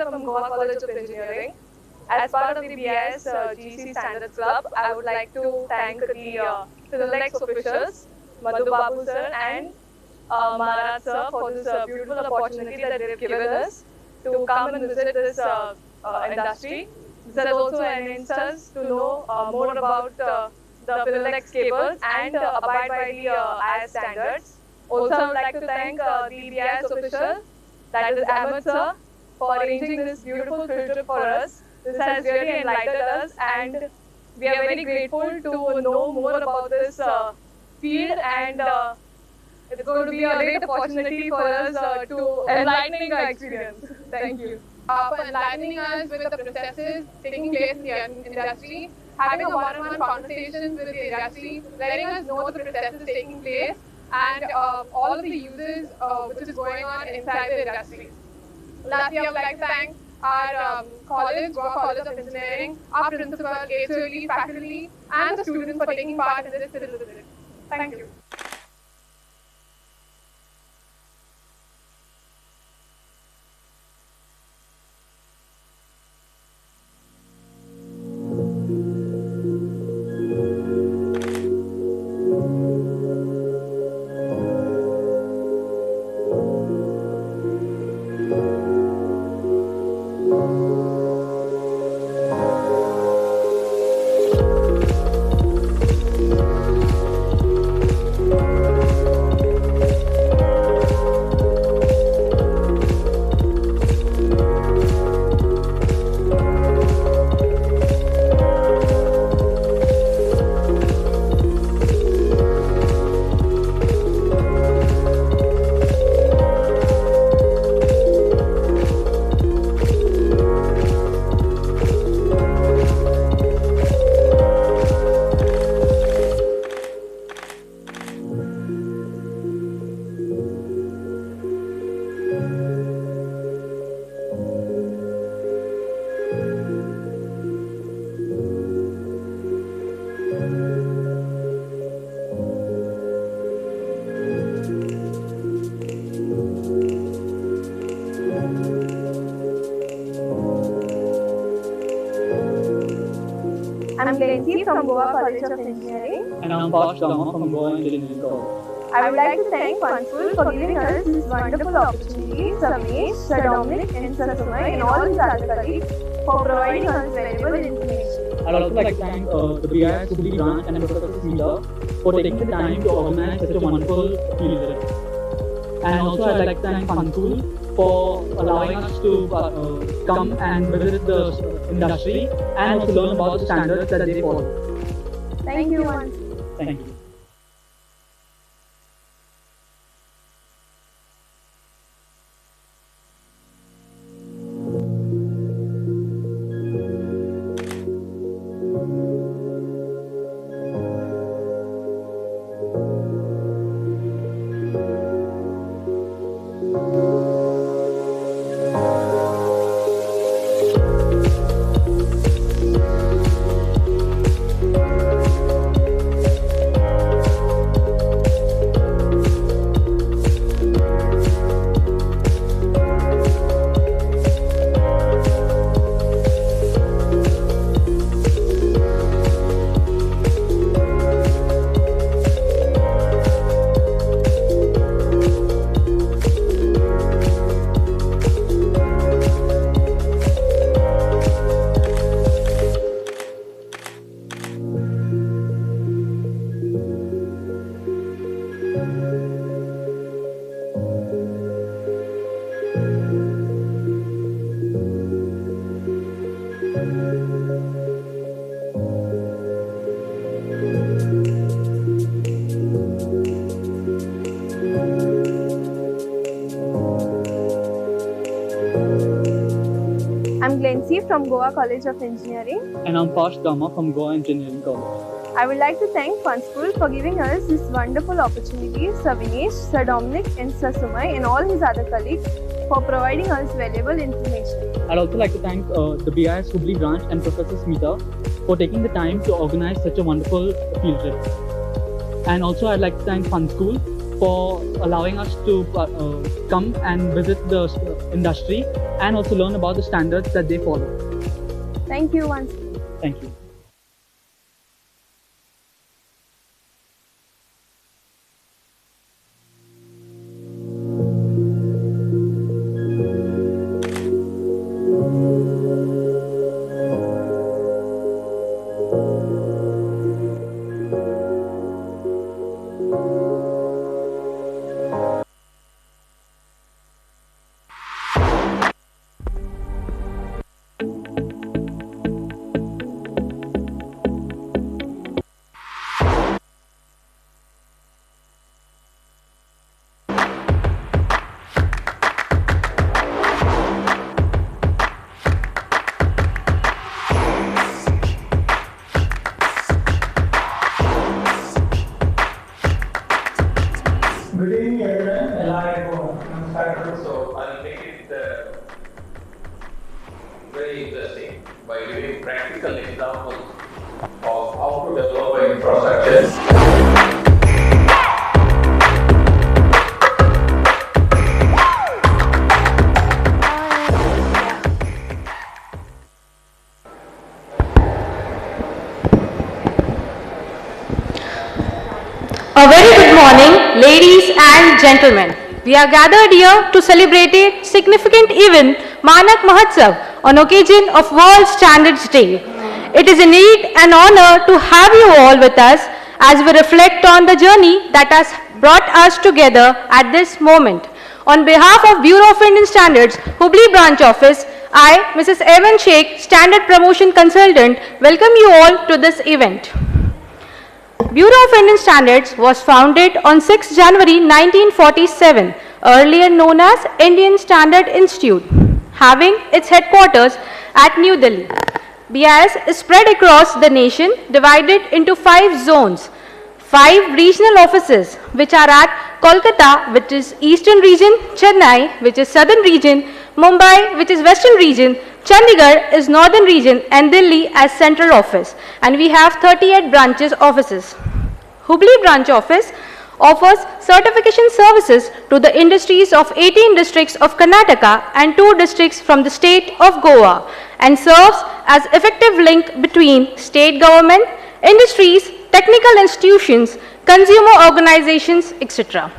from Goa College of Engineering. As part of the BIS GC Standards Club, I would like to thank the Philex officials, Madhu Babu sir and Maharaj sir for this beautiful opportunity that they've given us to come and visit this industry. This has also enabled us to know more about the Philex cables and abide by the IS standards. Also, I would like to thank the BIS official, that is Ahmed sir, for arranging this beautiful field trip for us. This has really enlightened us, and we are very grateful to know more about this field, and it's going to be a great opportunity for us to enlightening our experience. Thank you. For enlightening us with the processes taking place in the industry, having a one-on-one conversations with the industry, letting us know the processes taking place, and all of the uses which is going on inside the industry. Lastly, I would like to thank our college, Goa College of Engineering, our principal, HOD, faculty, and the students for taking part in this field visit. Thank you. I'm Lindsay from Goa College of Engineering. And I'm Parth Sharma from Goa Engineering College. I would like to thank Fundschool for giving us this wonderful opportunity, Sir Ramesh, Sir Dominic and Sir Sumay and all his other colleagues for providing us valuable information. I'd also like to thank the BIS Hubli branch and Professor Smita for taking the time to organize such a wonderful field trip. And also I'd like to thank Fundschool for allowing us to come and visit the industry and also learn about the standards that they follow. Thank you once. Thank you. I'm Lindsay from Goa College of Engineering. And I'm Parth Sharma from Goa Engineering College. I would like to thank Fundschool for giving us this wonderful opportunity, Sir Vinesh, Sir Dominic and Sir Sumay and all his other colleagues for providing us valuable information. I'd also like to thank the BIS Hubli branch and Professor Smita for taking the time to organize such a wonderful field trip. And also I'd like to thank Fundschool for allowing us to come and visit the industry and also learn about the standards that they follow. Thank you once. Thank you. Good evening, everyone. So I'll make it very interesting by giving practical examples of how to develop an infrastructure. A very good morning, ladies and gentlemen. We are gathered here to celebrate a significant event, Manak Mahotsav, on occasion of World Standards Day. It is indeed an honor to have you all with us as we reflect on the journey that has brought us together at this moment. On behalf of Bureau of Indian Standards, Hubli Branch Office, I, Mrs. Evan Sheikh, Standard Promotion Consultant, welcome you all to this event. Bureau of Indian Standards was founded on 6 January 1947, earlier known as Indian Standard Institute, having its headquarters at New Delhi. BIS is spread across the nation, divided into 5 zones, 5 regional offices which are at Kolkata, which is Eastern Region, Chennai, which is Southern Region, Mumbai, which is Western Region, Chandigarh is Northern Region, and Delhi as Central Office. And we have 38 branches offices. Hubli Branch Office offers certification services to the industries of 18 districts of Karnataka and 2 districts from the state of Goa, and serves as effective link between state government, industries, technical institutions, consumer organizations, etc.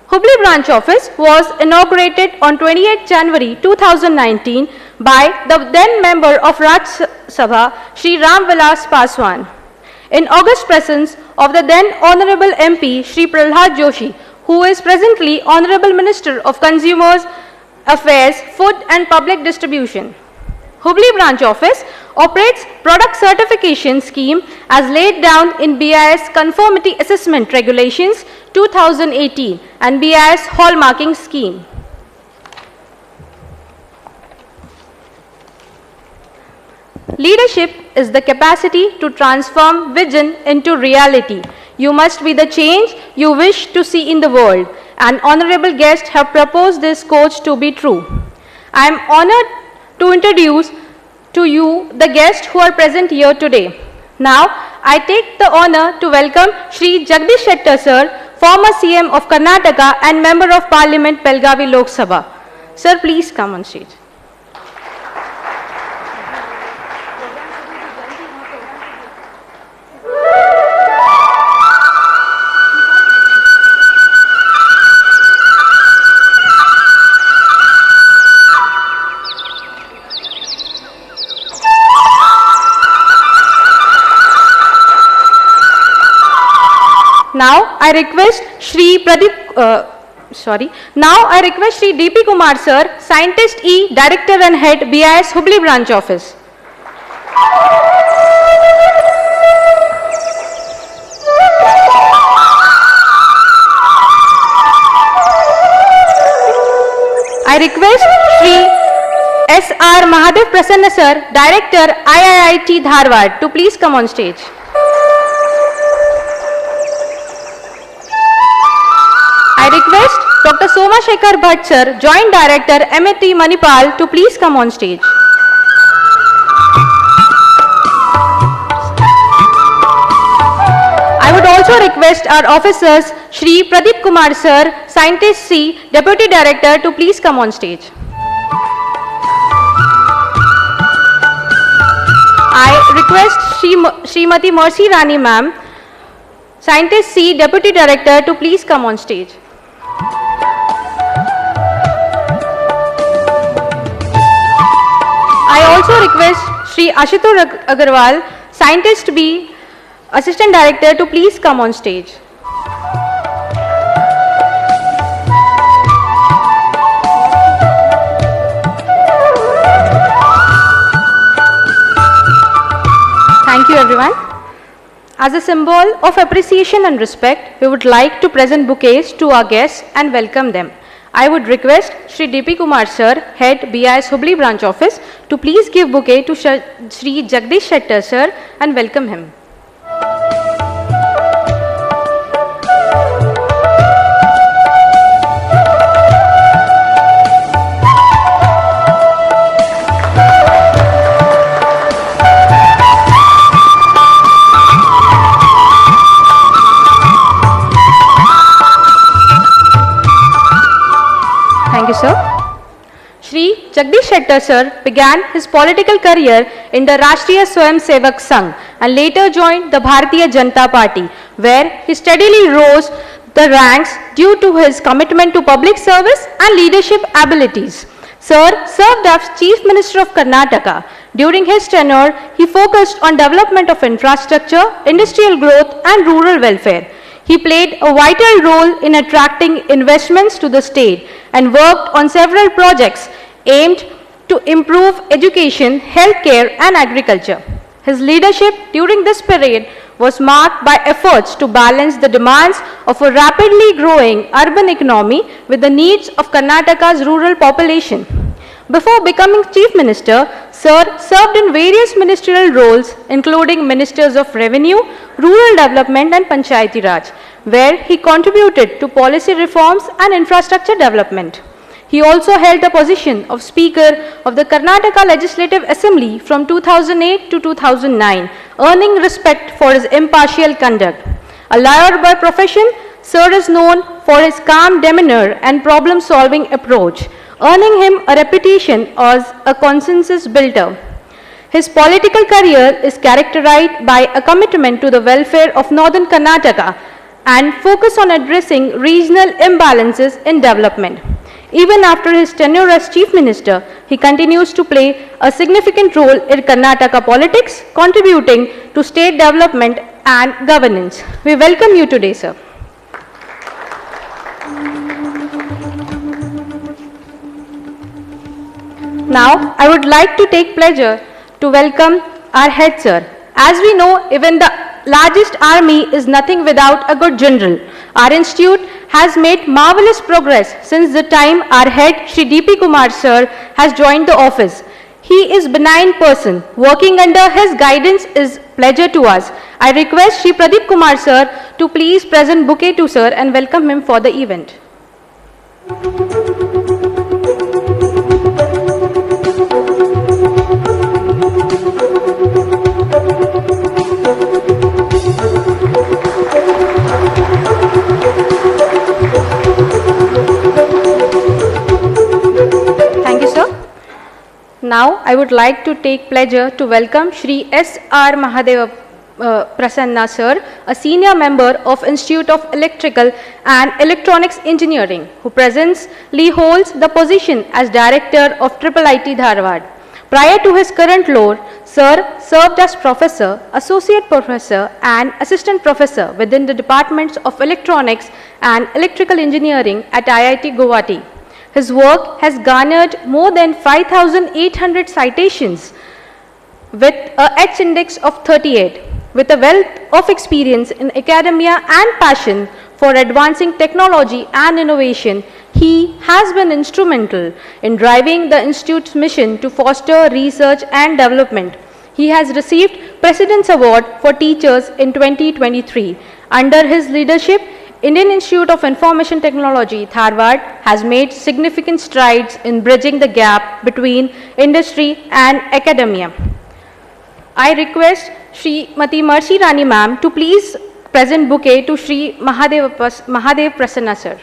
Hubli Branch Office was inaugurated on 28 January 2019 by the then member of Rajya Sabha, Shri Ram Vilas Paswan, in august presence of the then Honorable MP, Shri Prahlad Joshi, who is presently Honorable Minister of Consumers Affairs, Food and Public Distribution. Hubli Branch Office operates product certification scheme as laid down in BIS Conformity Assessment Regulations 2018 and BIS Hallmarking Scheme. Leadership is the capacity to transform vision into reality. You must be the change you wish to see in the world, and honorable guests have proposed this quote to be true. I am honored to introduce to you the guests who are present here today. Now, I take the honor to welcome Shri Jagdish Shettar Sir, former CM of Karnataka and Member of Parliament, Belgavi Lok Sabha. Sir, please come on stage. Now I request Shri DP Kumar Sir, Scientist E, Director and Head, BIS Hubli Branch Office. I request Shri S.R. Mahadev Prasanna Sir, Director, IIIT Dharwad, to please come on stage. I request Dr. Soma Shekhar Bhatt Sir, Joint Director, MIT Manipal, to please come on stage. I would also also request our officers, Shri Pradeep Kumar Sir, Scientist C, Deputy Director, to please come on stage. I request Srimati Mercy Rani Ma'am, Scientist C, Deputy Director, to please come on stage. I also request Shri Ashutosh Agarwal, Scientist B, Assistant Director, to please come on stage. Thank you everyone. As a symbol of appreciation and respect, we would like to present bouquets to our guests and welcome them. I would request Shri D.P. Kumar Sir, Head BIS Hubli Branch Office, to please give bouquet to Shri Jagdish Shettar Sir and welcome him. Thank you, sir. Shri Jagdish Shettar Sir began his political career in the Rashtriya Swayam Sevak Sangh and later joined the Bharatiya Janata Party, where he steadily rose the ranks due to his commitment to public service and leadership abilities. Sir served as Chief Minister of Karnataka. During his tenure, he focused on development of infrastructure, industrial growth and rural welfare. He played a vital role in attracting investments to the state and worked on several projects aimed to improve education, healthcare and agriculture. His leadership during this period was marked by efforts to balance the demands of a rapidly growing urban economy with the needs of Karnataka's rural population. Before becoming Chief Minister, Sir served in various ministerial roles including Ministers of Revenue, Rural Development and Panchayati Raj, where he contributed to policy reforms and infrastructure development. He also held the position of Speaker of the Karnataka Legislative Assembly from 2008 to 2009, earning respect for his impartial conduct. A lawyer by profession, Sir is known for his calm demeanor and problem-solving approach, earning him a reputation as a consensus builder. His political career is characterized by a commitment to the welfare of Northern Karnataka and focus on addressing regional imbalances in development. Even after his tenure as Chief Minister, he continues to play a significant role in Karnataka politics, contributing to state development and governance. We welcome you today, sir. Now, I would like to take pleasure to welcome our head sir. As we know, even the largest army is nothing without a good general. Our institute has made marvelous progress since the time our head Shri D.P. Kumar Sir has joined the office. He is a benign person. Working under his guidance is pleasure to us. I request Shri Pradeep Kumar Sir to please present bouquet to Sir and welcome him for the event. Now, I would like to take pleasure to welcome Shri S.R. Mahadeva Prasanna Sir, a senior member of Institute of Electrical and Electronics Engineering, who presently holds the position as Director of IIIT Dharwad. Prior to his current role, Sir served as Professor, Associate Professor and Assistant Professor within the Departments of Electronics and Electrical Engineering at IIT Guwahati. His work has garnered more than 5,800 citations with a H index of 38. With a wealth of experience in academia and passion for advancing technology and innovation, he has been instrumental in driving the Institute's mission to foster research and development. He has received President's Award for Teachers in 2023. Under his leadership, Indian Institute of Information Technology, Dharwad, has made significant strides in bridging the gap between industry and academia. I request Srimati Mercy Rani Ma'am to please present bouquet to Shri Mahadev Prasanna sir.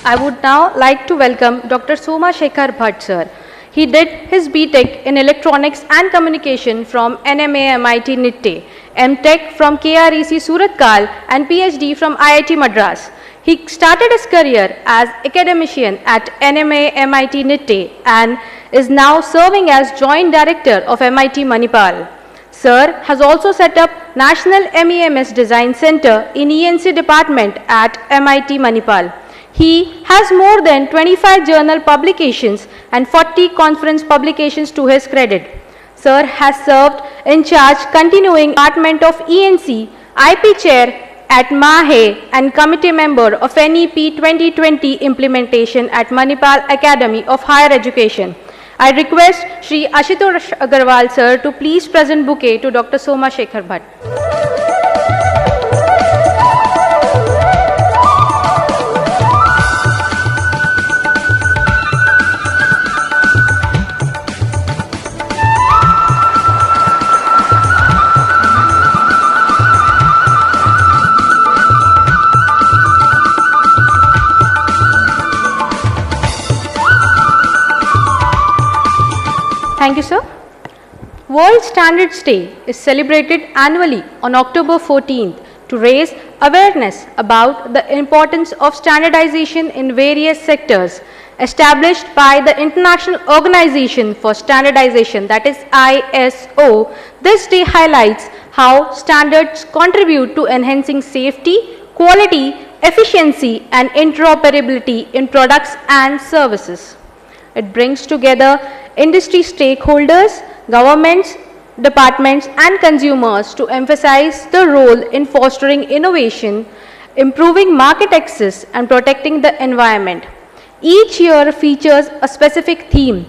I would now like to welcome Dr. Soma Shekhar Bhatt sir. He did his BTech in Electronics and Communication from NMA MIT NITTE, MTech from KREC Surat Kal and PhD from IIT Madras. He started his career as academician at NMA MIT NITTE and is now serving as Joint Director of MIT Manipal. Sir has also set up National MEMS Design Center in ENC department at MIT Manipal. He has more than 25 journal publications and 40 conference publications to his credit. Sir has served in charge continuing department of ENC, IP chair at MAHE and committee member of NEP 2020 implementation at Manipal Academy of Higher Education. I request Shri Ashutosh Agarwal sir to please present bouquet to Dr. Soma Shekhar Bhatt. Thank you, sir. World Standards Day is celebrated annually on October 14th to raise awareness about the importance of standardization in various sectors. Established by the International Organization for Standardization, that is ISO, this day highlights how standards contribute to enhancing safety, quality, efficiency, and interoperability in products and services. It brings together industry stakeholders, governments, departments, and consumers to emphasize the role in fostering innovation, improving market access, and protecting the environment. Each year features a specific theme,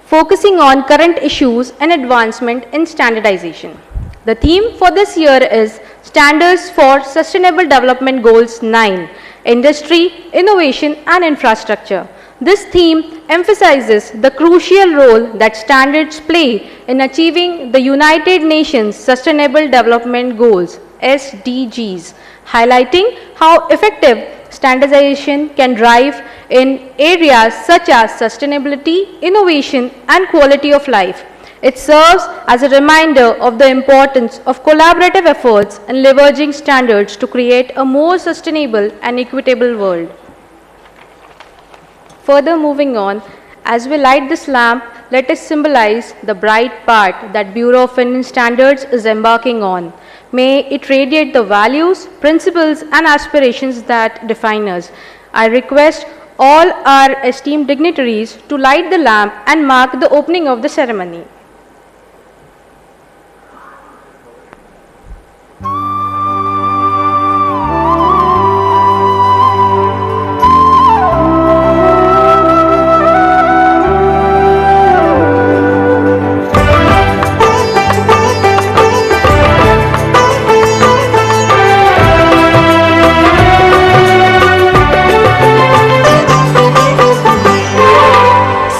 focusing on current issues and advancement in standardization. The theme for this year is Standards for Sustainable Development Goals 9, Industry, Innovation, and Infrastructure. This theme emphasizes the crucial role that standards play in achieving the United Nations Sustainable Development Goals (SDGs), highlighting how effective standardization can drive in areas such as sustainability, innovation, and quality of life. It serves as a reminder of the importance of collaborative efforts in leveraging standards to create a more sustainable and equitable world. Further moving on, as we light this lamp, let us symbolize the bright path that Bureau of Indian Standards is embarking on. May it radiate the values, principles, and aspirations that define us. I request all our esteemed dignitaries to light the lamp and mark the opening of the ceremony.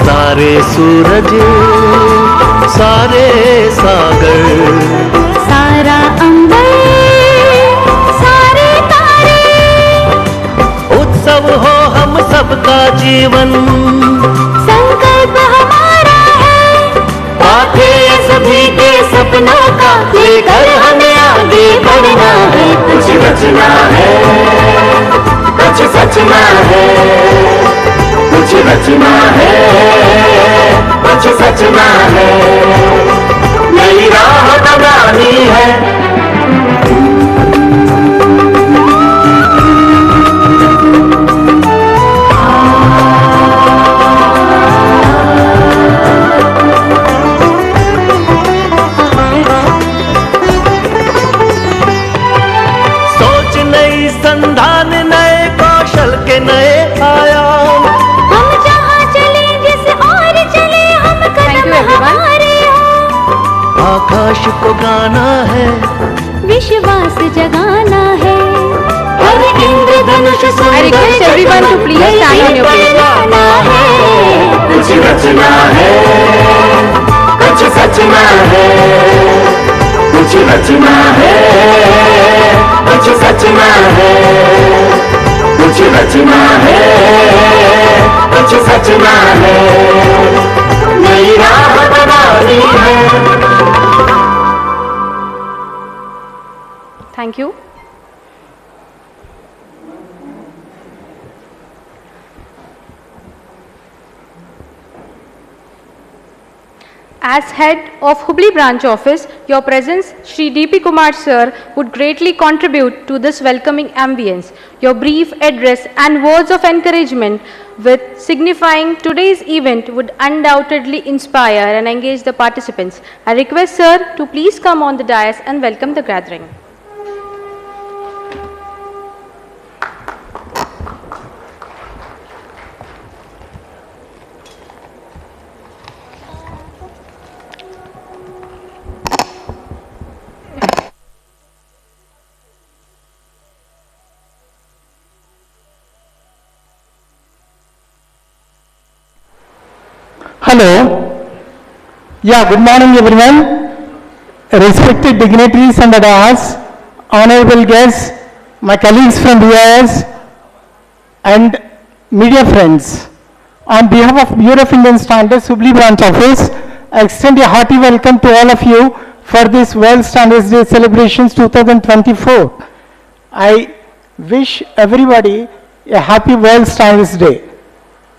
सारे सूरज सारे सागर सारा अंबर सारे तारे उत्सव हो हम सबका जीवन संकल्प हमारा है पाथे सभी के सपनों का लेकर हमें आगे बढ़ना है कुछ रचना है कुछ सचना है कुछ रचना है कुछ सचना है नई राह बनानी है सोच नई संधान नए कौशल के नए आयाम Thank you everyone. आकाश को गाना है विश्वास जगाना है। हर इंद्रधनुष I request everyone to please stand on your feet. बनाना है। कुछ रचना है, कुछ सचना है, कुछ रचना है, कुछ सचना है, कुछ रचना है, कुछ सचना है, नई राह बनानी है। Thank you. As head of Hubli branch office, your presence, Shri D.P. Kumar sir, would greatly contribute to this welcoming ambience. Your brief address and words of encouragement with signifying today's event would undoubtedly inspire and engage the participants. I request sir to please come on the dais and welcome the gathering. Hello. Yeah, good morning everyone. Respected dignitaries and adults, honorable guests, my colleagues from BIS and media friends. On behalf of Bureau of Indian Standards, Hubli branch office, I extend a hearty welcome to all of you for this World Standards Day celebrations 2024. I wish everybody a happy World Standards Day.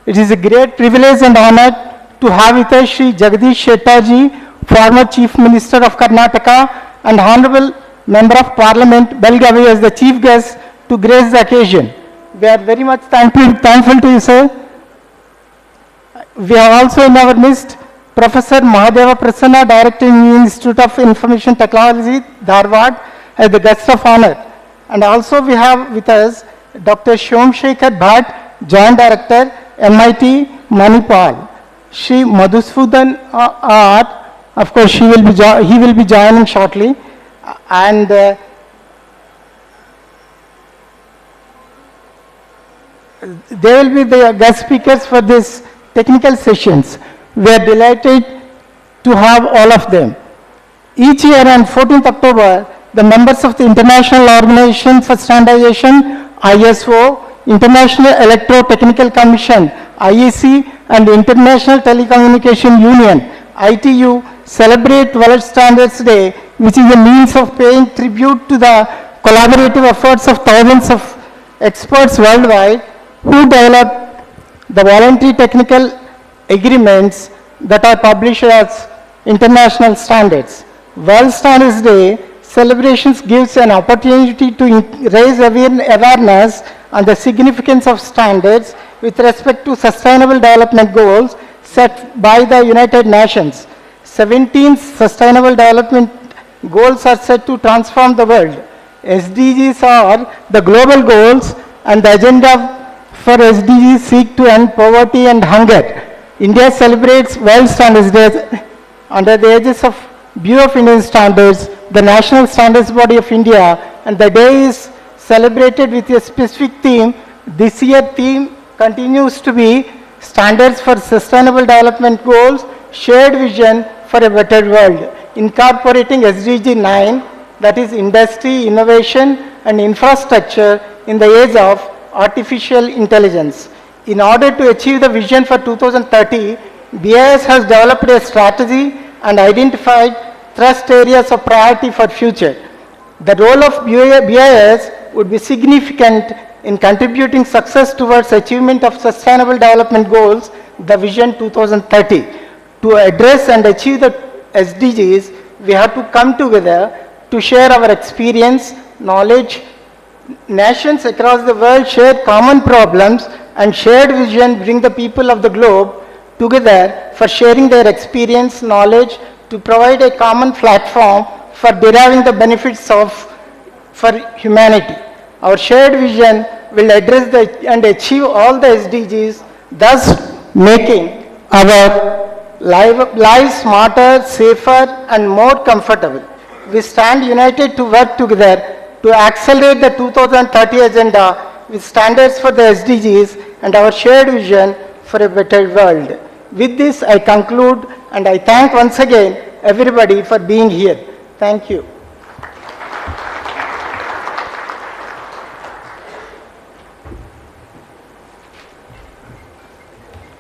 It is a great privilege and honor to have with us Shri Jagdish Shettar ji, former Chief Minister of Karnataka and Honorable Member of Parliament, Belgavi, as the chief guest to grace the occasion. We are very much thankful to you, sir. We have also in our midst Professor Mahadeva Prasanna, Director in the Institute of Information Technology, Dharwad, as the guest of honor. And also we have with us Dr. Shom Shekhar Bhatt, Joint Director, MIT, Manipal. Shri Madhusudan Art, of course, he will be joining shortly, and they will be the guest speakers for this technical sessions. We are delighted to have all of them. Each year on 14th October, the members of the International Organization for Standardization, ISO, International Electro-Technical Commission, IEC, and International Telecommunication Union, ITU, celebrate World Standards Day, which is a means of paying tribute to the collaborative efforts of thousands of experts worldwide who develop the voluntary technical agreements that are published as international standards. World Standards Day celebrations gives an opportunity to raise awareness on the significance of standards with respect to sustainable development goals set by the United Nations. 17 sustainable development goals are set to transform the world. SDGs are the global goals, and the agenda for SDGs seek to end poverty and hunger. India celebrates World Standards Day under the aegis of Bureau of Indian Standards, the national standards body of India, and the day is celebrated with a specific theme. This year theme continues to be Standards for Sustainable Development Goals, Shared Vision for a Better World, incorporating SDG 9, that is industry, innovation and infrastructure in the age of artificial intelligence. In order to achieve the vision for 2030, BIS has developed a strategy and identified thrust areas of priority for future. The role of BIS would be significant in contributing success towards achievement of sustainable development goals, the vision 2030. To address and achieve the SDGs, we have to come together to share our experience, knowledge. Nations across the world share common problems, and shared vision bring the people of the globe together for sharing their experience, knowledge, to provide a common platform for deriving the benefits for humanity. Our shared vision will address and achieve all the SDGs, thus making our lives smarter, safer and more comfortable. we stand united to work together to accelerate the 2030 agenda with standards for the SDGs and our shared vision for a better world. With this, I conclude and I thank once again everybody for being here. Thank you.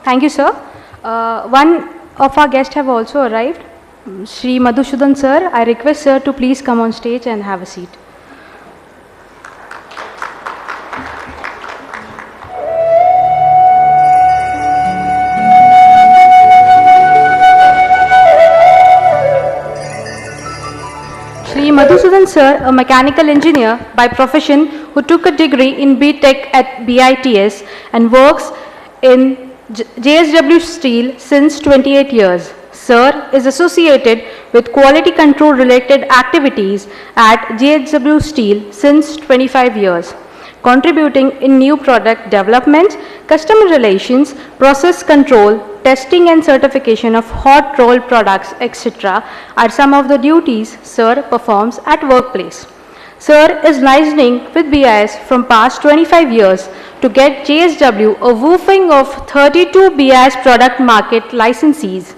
Thank you, sir. One of our guests have also arrived. Shri Madhusudan sir, I request sir to please come on stage and have a seat. Shri Madhusudan sir, a mechanical engineer by profession who took a degree in B.Tech at BITS and works in JSW Steel since 28 years. Sir is associated with quality control related activities at JSW Steel since 25 years, contributing in new product development, customer relations, process control, testing and certification of hot rolled products, etc. are some of the duties Sir performs at workplace. Sir is licensing with BIS from past 25 years to get JSW a woofing of 32 BIS product market licensees.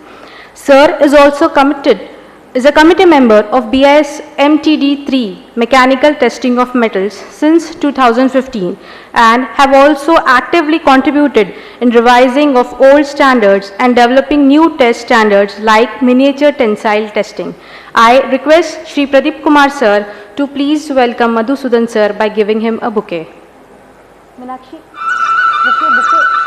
Sir is also a committee member of BIS MTD3 Mechanical Testing of Metals since 2015 and have also actively contributed in revising of old standards and developing new test standards like miniature tensile testing. I request Shri Pradeep Kumar sir to please welcome Madhusudan sir by giving him a bouquet. Meenakshi, bouquet.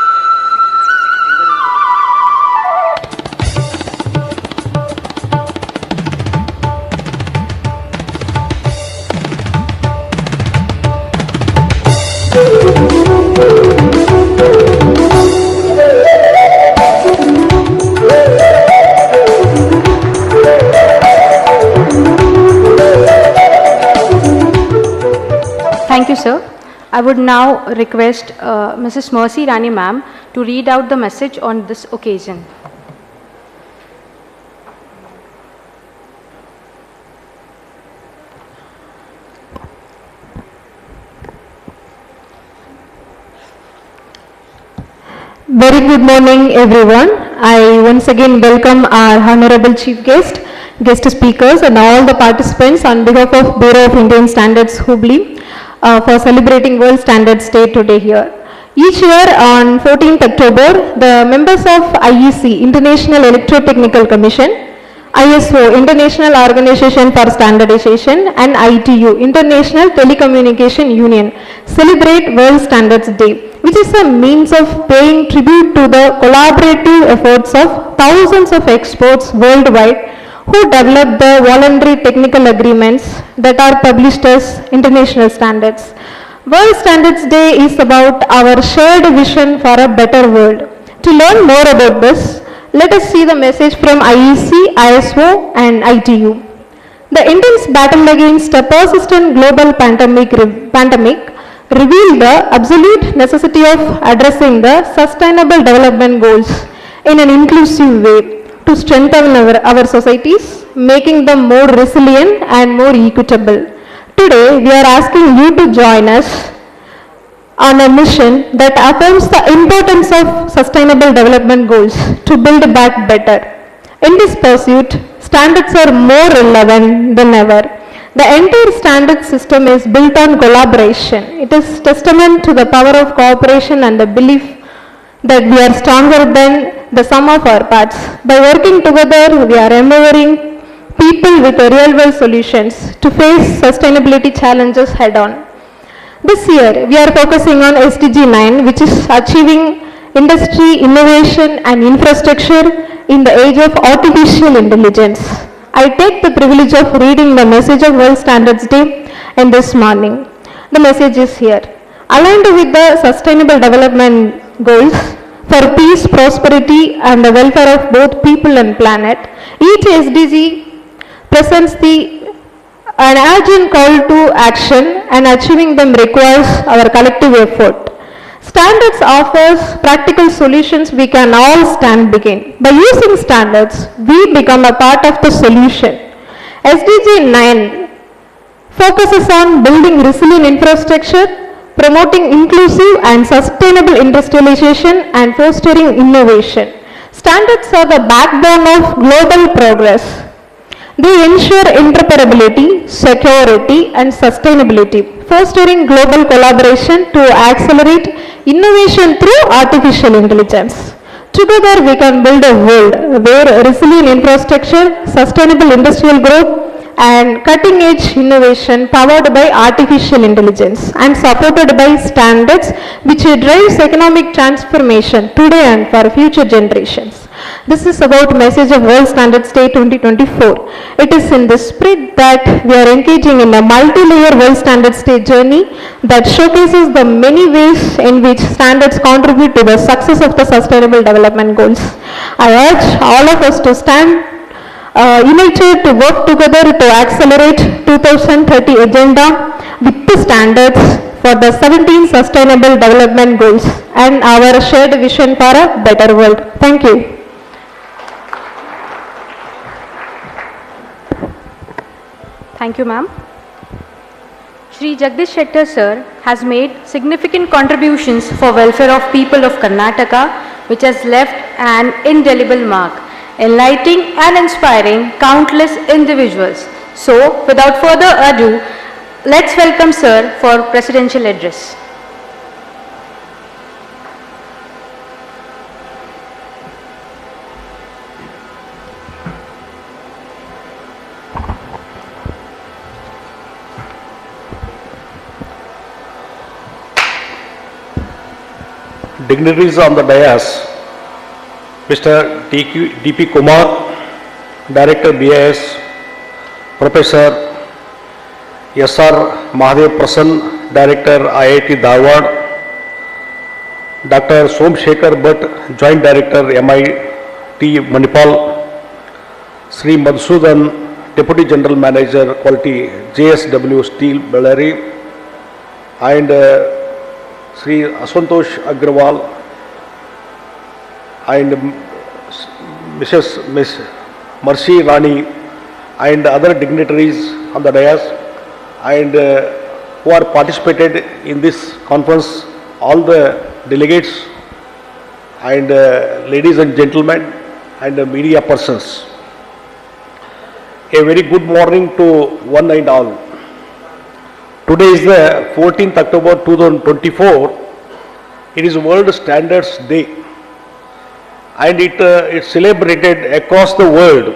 Thank you, sir. I would now request Mrs. Mercy Rani ma'am to read out the message on this occasion. Very good morning, everyone. I once again welcome our Honorable Chief Guest, guest speakers and all the participants on behalf of Bureau of Indian Standards Hubli for celebrating World Standards Day today here. Each year on 14th October, the members of IEC, International Electrotechnical Commission, ISO, International Organization for Standardization, and ITU, International Telecommunication Union, celebrate World Standards Day, which is a means of paying tribute to the collaborative efforts of thousands of experts worldwide who develop the voluntary technical agreements that are published as international standards. World Standards Day is about our shared vision for a better world. To learn more about this, let us see the message from IEC, ISO and ITU. The intense battle against a persistent global pandemic revealed the absolute necessity of addressing the Sustainable Development Goals in an inclusive way to strengthen our societies, making them more resilient and more equitable. Today, we are asking you to join us on a mission that affirms the importance of Sustainable Development Goals to build back better. In this pursuit, standards are more relevant than ever. The entire standard system is built on collaboration. It is testament to the power of cooperation and the belief that we are stronger than the sum of our parts. By working together, we are empowering people with real-world solutions to face sustainability challenges head-on. This year, we are focusing on SDG 9, which is achieving industry, innovation and infrastructure in the age of artificial intelligence. I take the privilege of reading the message of World Standards Day in this morning. The message is here. Aligned with the Sustainable Development Goals for peace, prosperity and the welfare of both people and planet, each SDG presents an urgent call to action, and achieving them requires our collective effort. Standards offers practical solutions we can all begin. By using standards, we become a part of the solution. SDG 9 focuses on building resilient infrastructure, promoting inclusive and sustainable industrialization, and fostering innovation. Standards are the backbone of global progress. They ensure interoperability, security, and sustainability, fostering global collaboration to accelerate innovation through artificial intelligence. Together, we can build a world where resilient infrastructure, sustainable industrial growth, and cutting-edge innovation powered by artificial intelligence and supported by standards which drives economic transformation today and for future generations. This is about message of World Standards Day 2024. It is in this spirit that we are engaging in a multi-layer World Standards Day journey that showcases the many ways in which standards contribute to the success of the Sustainable Development Goals. I urge all of us to stand united to work together to accelerate 2030 agenda with the standards for the 17 Sustainable Development Goals and our shared vision for a better world. Thank you. Thank you, ma'am. Shri Jagdish Shettar sir has made significant contributions for welfare of people of Karnataka, which has left an indelible mark, enlightening and inspiring countless individuals. So, without further ado, let's welcome sir for presidential address. Dignitaries on the dais, Mr. D.P. Kumar, Director BIS, Professor S.R. Mahadev Prasann, Director IIT Dharwad, Dr. Somshekar Bhatt, Joint Director MIT Manipal, Sri Madhusudan, Deputy General Manager Quality JSW Steel Bellary, and Sri Asantosh Agrawal and Miss Mercy Rani and other dignitaries on the dais and who are participated in this conference, all the delegates and ladies and gentlemen and media persons. A very good morning to one and all. Today is the 14th October 2024. It is World Standards Day and it's celebrated across the world,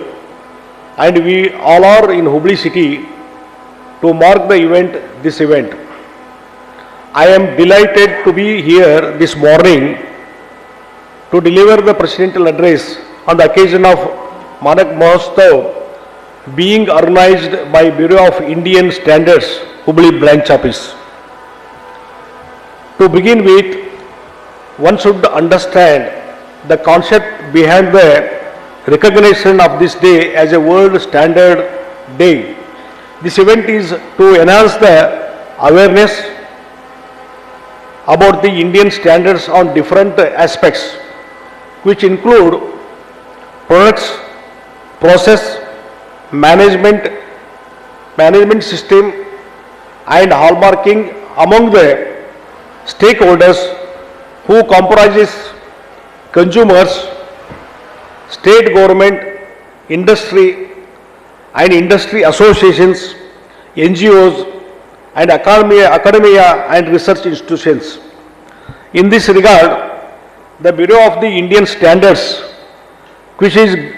and we all are in Hubli city to mark this event. I am delighted to be here this morning to deliver the presidential address on the occasion of Manak Mahotsav being organized by Bureau of Indian Standards Hubli branch office. To begin with, one should understand the concept behind the recognition of this day as a World Standard Day. This event is to enhance the awareness about the Indian standards on different aspects, which include products, process, management system, and hallmarking among the stakeholders who comprises consumers, state government, industry and industry associations, NGOs and academia and research institutions. In this regard, the Bureau of the Indian Standards, which is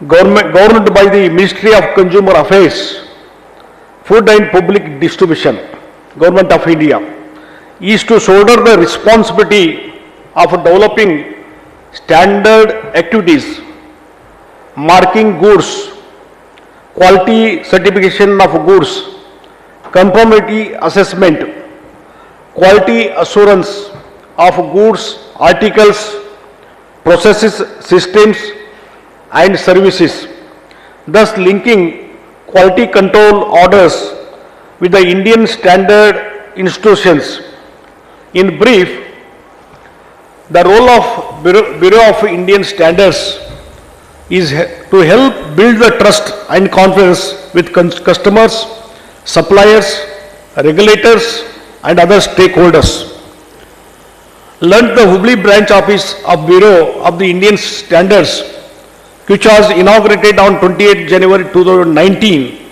governed by the Ministry of Consumer Affairs, Food and Public Distribution, Government of India, is to shoulder the responsibility of developing standard activities, marking goods, quality certification of goods, conformity assessment, quality assurance of goods, articles, processes, systems and services, thus linking quality control orders with the Indian standard institutions. In brief, the role of Bureau of Indian Standards is to help build the trust and confidence with customers, suppliers, regulators, and other stakeholders. Learned the Hubli branch office of Bureau of the Indian Standards, which was inaugurated on 28 January 2019,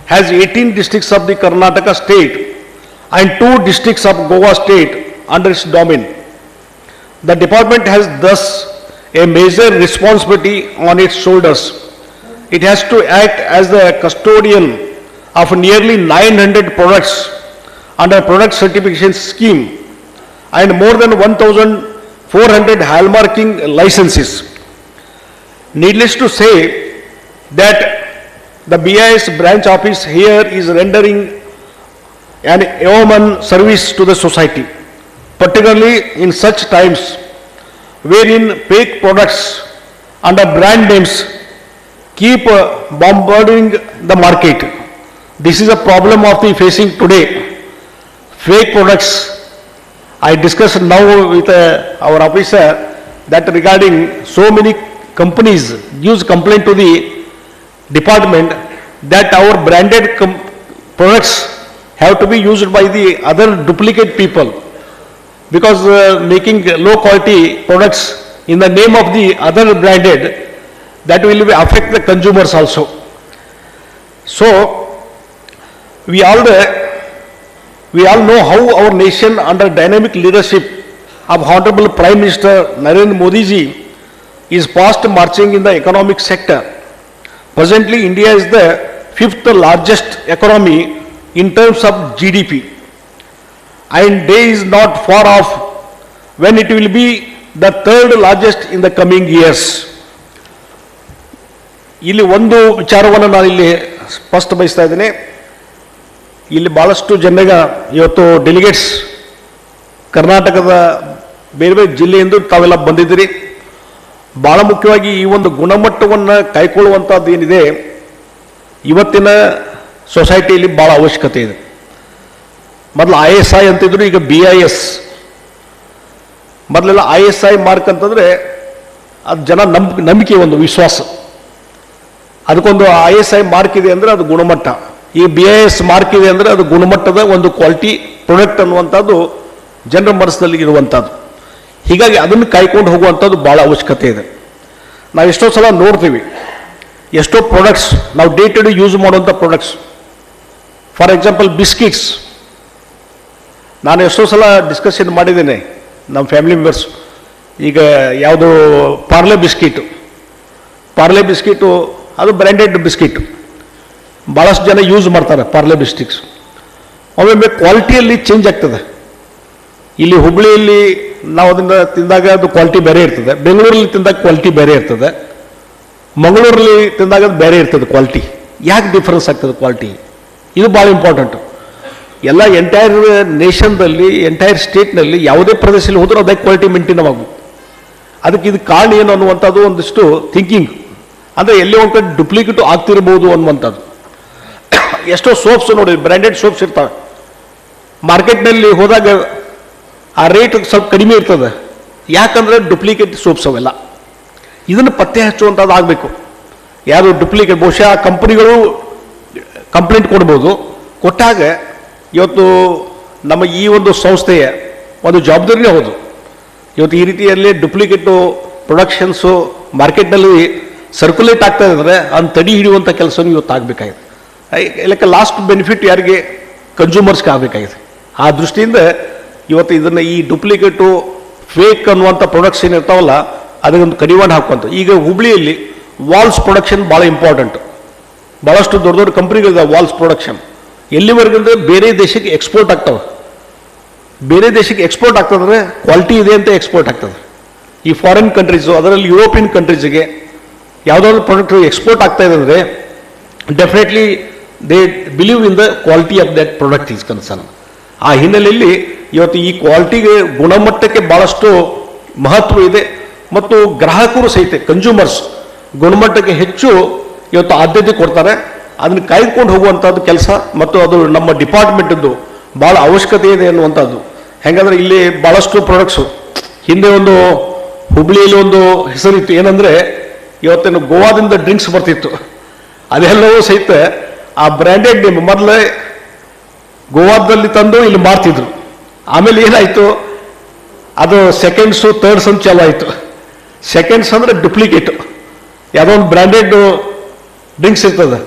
has 18 districts of the Karnataka state and 2 districts of Goa state under its domain. The department has thus a major responsibility on its shoulders. It has to act as the custodian of nearly 900 products under product certification scheme and more than 1,400 hallmarking licenses. Needless to say that the BIS branch office here is rendering an yeoman service to the society, particularly in such times wherein fake products under brand names keep bombarding the market. This is a problem of the facing today. Fake products. I discussed now with our officer that regarding so many companies use complaint to the department that our branded products have to be used by the other duplicate people, because making low quality products in the name of the other branded, that will affect the consumers also. So we all know how our nation under dynamic leadership of Honorable Prime Minister Narendra Modi ji is fast marching in the economic sector. Presently, India is the 5th largest economy in terms of GDP, and day is not far off when it will be the 3rd largest in the coming years. ಇಲ್ಲಿ ಒಂದು ವಿಚಾರವನ್ನು ನಾನು ಇಲ್ಲಿ ಸ್ಪಷ್ಟಪಡಿಸ್ತಾ ಇದ್ದೇನೆ. ಇಲ್ಲಿ ಭಾಳಷ್ಟು ಜನಗ ಇವತ್ತು delegates ಕರ್ನಾಟಕದ ಬೇರೆ ಬೇರೆ ಜಿಲ್ಲೆಯಿಂದ ತಾವೆಲ್ಲ ಬಂದಿದ್ದೀರಿ. ಭಾಳ ಮುಖ್ಯವಾಗಿ ಈ ಒಂದು ಗುಣಮಟ್ಟವನ್ನು ಕಾಯ್ಕೊಳ್ಳುವಂಥದ್ದು ಏನಿದೆ ಇವತ್ತಿನ ಸೊಸೈಟಿಯಲ್ಲಿ ಭಾಳ ಅವಶ್ಯಕತೆ ಇದೆ. ಮೊದಲು ISI ಅಂತಿದ್ರು, ಈಗ BIS. ಮೊದಲೆಲ್ಲ ISI ಮಾರ್ಕ್ ಅಂತಂದರೆ ಅದು ಜನ ನಂಬಿಕೆ, ಒಂದು ವಿಶ್ವಾಸ. ಅದಕ್ಕೊಂದು ISI ಮಾರ್ಕ್ ಇದೆ ಅಂದರೆ ಅದು ಗುಣಮಟ್ಟ. ಈ BIS ಮಾರ್ಕ್ ಇದೆ ಅಂದರೆ ಅದು ಗುಣಮಟ್ಟದ ಒಂದು ಕ್ವಾಲಿಟಿ ಪ್ರಾಡಕ್ಟ್ ಅನ್ನುವಂಥದ್ದು ಜನರ ಮನಸ್ಸಿನಲ್ಲಿ ಇರುವಂಥದ್ದು. ಹೀಗಾಗಿ ಅದನ್ನು ಕಾಯ್ಕೊಂಡು ಹೋಗುವಂಥದ್ದು ಭಾಳ ಅವಶ್ಯಕತೆ ಇದೆ. ನಾವು ಎಷ್ಟೋ ಸಲ ನೋಡ್ತೀವಿ, ಎಷ್ಟೋ ಪ್ರಾಡಕ್ಟ್ಸ್ ನಾವು ಡೇ ಟು ಡೇ ಯೂಸ್ ಮಾಡುವಂಥ ಪ್ರಾಡಕ್ಟ್ಸ್. For example biscuits. ನಾನು ಎಷ್ಟೋ ಸಲ ಡಿಸ್ಕಷನ್ ಮಾಡಿದ್ದೇನೆ ನಮ್ಮ ಫ್ಯಾಮಿಲಿ ಮೆಂಬರ್ಸ್. ಈಗ ಯಾವುದು ಪಾರ್ಲೆ ಬಿಸ್ಕಿಟು ಅದು ಬ್ರ್ಯಾಂಡೆಡ್ ಬಿಸ್ಕಿಟ್, ಭಾಳಷ್ಟು ಜನ ಯೂಸ್ ಮಾಡ್ತಾರೆ ಪಾರ್ಲೆ ಬಿಸ್ಕಿಟ್ಸ್. ಒಮ್ಮೊಮ್ಮೆ ಕ್ವಾಲಿಟಿಯಲ್ಲಿ ಚೇಂಜ್ ಆಗ್ತದೆ. ಇಲ್ಲಿ ಹುಬ್ಳಿಯಲ್ಲಿ ನಾವು ಅದನ್ನು ತಿಂದಾಗ ಅದು ಕ್ವಾಲಿಟಿ ಬೇರೆ ಇರ್ತದೆ, ಬೆಂಗಳೂರಲ್ಲಿ ತಿಂದಾಗ ಕ್ವಾಲಿಟಿ ಬೇರೆ ಇರ್ತದೆ, ಮಂಗಳೂರಲ್ಲಿ ತಿಂದಾಗ ಅದು ಬೇರೆ ಇರ್ತದೆ ಕ್ವಾಲಿಟಿ. ಯಾಕೆ ಡಿಫ್ರೆನ್ಸ್ ಆಗ್ತದೆ ಕ್ವಾಲಿಟಿ? ಇದು ಭಾಳ ಇಂಪಾರ್ಟೆಂಟು. ಎಲ್ಲ ಎಂಟೈರ್ ನೇಷನ್ದಲ್ಲಿ, ಎಂಟೈರ್ ಸ್ಟೇಟ್ನಲ್ಲಿ ಯಾವುದೇ ಪ್ರದೇಶದಲ್ಲಿ ಹೋದರೂ ಅದೇ ಕ್ವಾಲಿಟಿ ಮೇಂಟೈನ್ ಆಗಬೇಕು. ಅದಕ್ಕೆ ಇದು ಕಾರಣ ಏನು ಅನ್ನುವಂಥದ್ದು ಒಂದಿಷ್ಟು ಥಿಂಕಿಂಗ್. ಅಂದರೆ ಎಲ್ಲೇ ಒಂದು ಕಡೆ ಡುಪ್ಲಿಕೇಟು ಆಗ್ತಿರ್ಬೋದು ಅನ್ನುವಂಥದ್ದು. ಎಷ್ಟೋ ಸೋಪ್ಸ್ ನೋಡಿ, ಬ್ರ್ಯಾಂಡೆಡ್ ಸೋಪ್ಸ್ ಇರ್ತವೆ, ಮಾರ್ಕೆಟ್ನಲ್ಲಿ ಹೋದಾಗ ಆ ರೇಟ್ ಸ್ವಲ್ಪ ಕಡಿಮೆ ಇರ್ತದೆ. ಯಾಕಂದರೆ ಡುಪ್ಲಿಕೇಟ್ ಸೋಪ್ಸ್ ಅವೆಲ್ಲ. ಇದನ್ನು ಪತ್ತೆ ಹಚ್ಚುವಂಥದ್ದು ಆಗಬೇಕು. ಯಾರು ಡುಪ್ಲಿಕೇಟ್, ಬಹುಶಃ ಆ ಕಂಪನಿಗಳು ಕಂಪ್ಲೇಂಟ್ ಕೊಡ್ಬೋದು. ಕೊಟ್ಟಾಗ ಇವತ್ತು ನಮ್ಮ ಈ ಒಂದು ಸಂಸ್ಥೆಯ ಒಂದು ಜವಾಬ್ದಾರಿನೇ ಹೌದು. ಇವತ್ತು ಈ ರೀತಿಯಲ್ಲಿ ಡುಪ್ಲಿಕೇಟು ಪ್ರೊಡಕ್ಷನ್ಸು ಮಾರ್ಕೆಟ್ನಲ್ಲಿ ಸರ್ಕ್ಯುಲೇಟ್ ಆಗ್ತಾ ಇದ್ರೆ ಅದನ್ನು ತಡಿ ಹಿಡಿಯುವಂಥ ಕೆಲಸನೂ ಇವತ್ತು ಆಗಬೇಕಾಗಿದೆ. ಇದಕ್ಕೆ ಲಾಸ್ಟ್ ಬೆನಿಫಿಟ್ ಯಾರಿಗೆ? ಕನ್ಸ್ಯೂಮರ್ಸ್ಗೆ ಆಗಬೇಕಾಗಿದೆ. ಆ ದೃಷ್ಟಿಯಿಂದ ಇವತ್ತು ಇದನ್ನು ಈ ಡುಪ್ಲಿಕೇಟು ಫೇಕ್ ಅನ್ನುವಂಥ ಪ್ರೊಡಕ್ಟ್ಸ್ ಏನಿರ್ತಾವಲ್ಲ ಅದಕ್ಕೊಂದು ಕಡಿವಾಣ ಹಾಕುವಂಥ. ಈಗ ಹುಬ್ಳಿಯಲ್ಲಿ ವಾಲ್ಸ್ ಪ್ರೊಡಕ್ಷನ್ ಭಾಳ ಇಂಪಾರ್ಟೆಂಟು. ಭಾಳಷ್ಟು ದೊಡ್ಡ ದೊಡ್ಡ ಕಂಪ್ನಿಗಳಿದೆ ವಾಲ್ಸ್ ಪ್ರೊಡಕ್ಷನ್. ಎಲ್ಲಿವರೆಗಂದ್ರೆ ಬೇರೆ ದೇಶಕ್ಕೆ ಎಕ್ಸ್ಪೋರ್ಟ್ ಆಗ್ತವೆ. ಬೇರೆ ದೇಶಕ್ಕೆ ಎಕ್ಸ್ಪೋರ್ಟ್ ಆಗ್ತದಂದರೆ ಕ್ವಾಲಿಟಿ ಇದೆ ಅಂತ ಎಕ್ಸ್ಪೋರ್ಟ್ ಆಗ್ತದೆ. ಈ ಫಾರಿನ್ ಕಂಟ್ರೀಸು, ಅದರಲ್ಲಿ ಯುರೋಪಿಯನ್ ಕಂಟ್ರೀಸಿಗೆ ಯಾವುದಾದ್ರು ಪ್ರಾಡಕ್ಟ್ ಎಕ್ಸ್ಪೋರ್ಟ್ ಆಗ್ತಾ ಇದೆ ಅಂದರೆ definitely they believe in the quality of that product is concern. ಆ ಹಿನ್ನೆಲೆಯಲ್ಲಿ ಇವತ್ತು ಈ ಕ್ವಾಲಿಟಿಗೆ, ಗುಣಮಟ್ಟಕ್ಕೆ ಭಾಳಷ್ಟು ಮಹತ್ವ ಇದೆ. ಮತ್ತು ಗ್ರಾಹಕರು ಸಹಿತ, ಕನ್ಸ್ಯೂಮರ್ಸ್ ಗುಣಮಟ್ಟಕ್ಕೆ ಹೆಚ್ಚು ಇವತ್ತು ಆದ್ಯತೆ ಕೊಡ್ತಾರೆ. ಅದನ್ನು ಕಾಯ್ದುಕೊಂಡು ಹೋಗುವಂಥದ್ದು ಕೆಲಸ ಮತ್ತು ಅದು ನಮ್ಮ ಡಿಪಾರ್ಟ್ಮೆಂಟದ್ದು ಭಾಳ ಅವಶ್ಯಕತೆ ಇದೆ ಅನ್ನುವಂಥದ್ದು. ಹೆಂಗಂದ್ರೆ ಇಲ್ಲಿ ಭಾಳಷ್ಟು ಪ್ರಾಡಕ್ಟ್ಸು, ಹಿಂದೆ ಒಂದು ಹುಬ್ಳಿಯಲ್ಲಿ ಒಂದು ಹೆಸರಿತ್ತು, ಏನಂದರೆ ಇವತ್ತೇನು ಗೋವಾದಿಂದ ಡ್ರಿಂಕ್ಸ್ ಬರ್ತಿತ್ತು, ಅದೆಲ್ಲವೂ ಸಹಿತ ಆ ಬ್ರ್ಯಾಂಡೆಡ್ ನೇಮ್ ಮೊದಲೇ ಗೋವಾದಲ್ಲಿ ತಂದು ಇಲ್ಲಿ ಮಾರ್ತಿದ್ರು. ಆಮೇಲೆ ಏನಾಯಿತು, ಅದು ಸೆಕೆಂಡ್ಸು ಥರ್ಡ್ಸ್ ಅಂತ ಚಾಲು ಆಯಿತು. ಸೆಕೆಂಡ್ಸ್ ಅಂದರೆ ಡುಪ್ಲಿಕೇಟು, ಯಾವುದೋ ಒಂದು ಬ್ರ್ಯಾಂಡೆಡ್ ಡ್ರಿಂಕ್ಸ್ ಇರ್ತದೆ,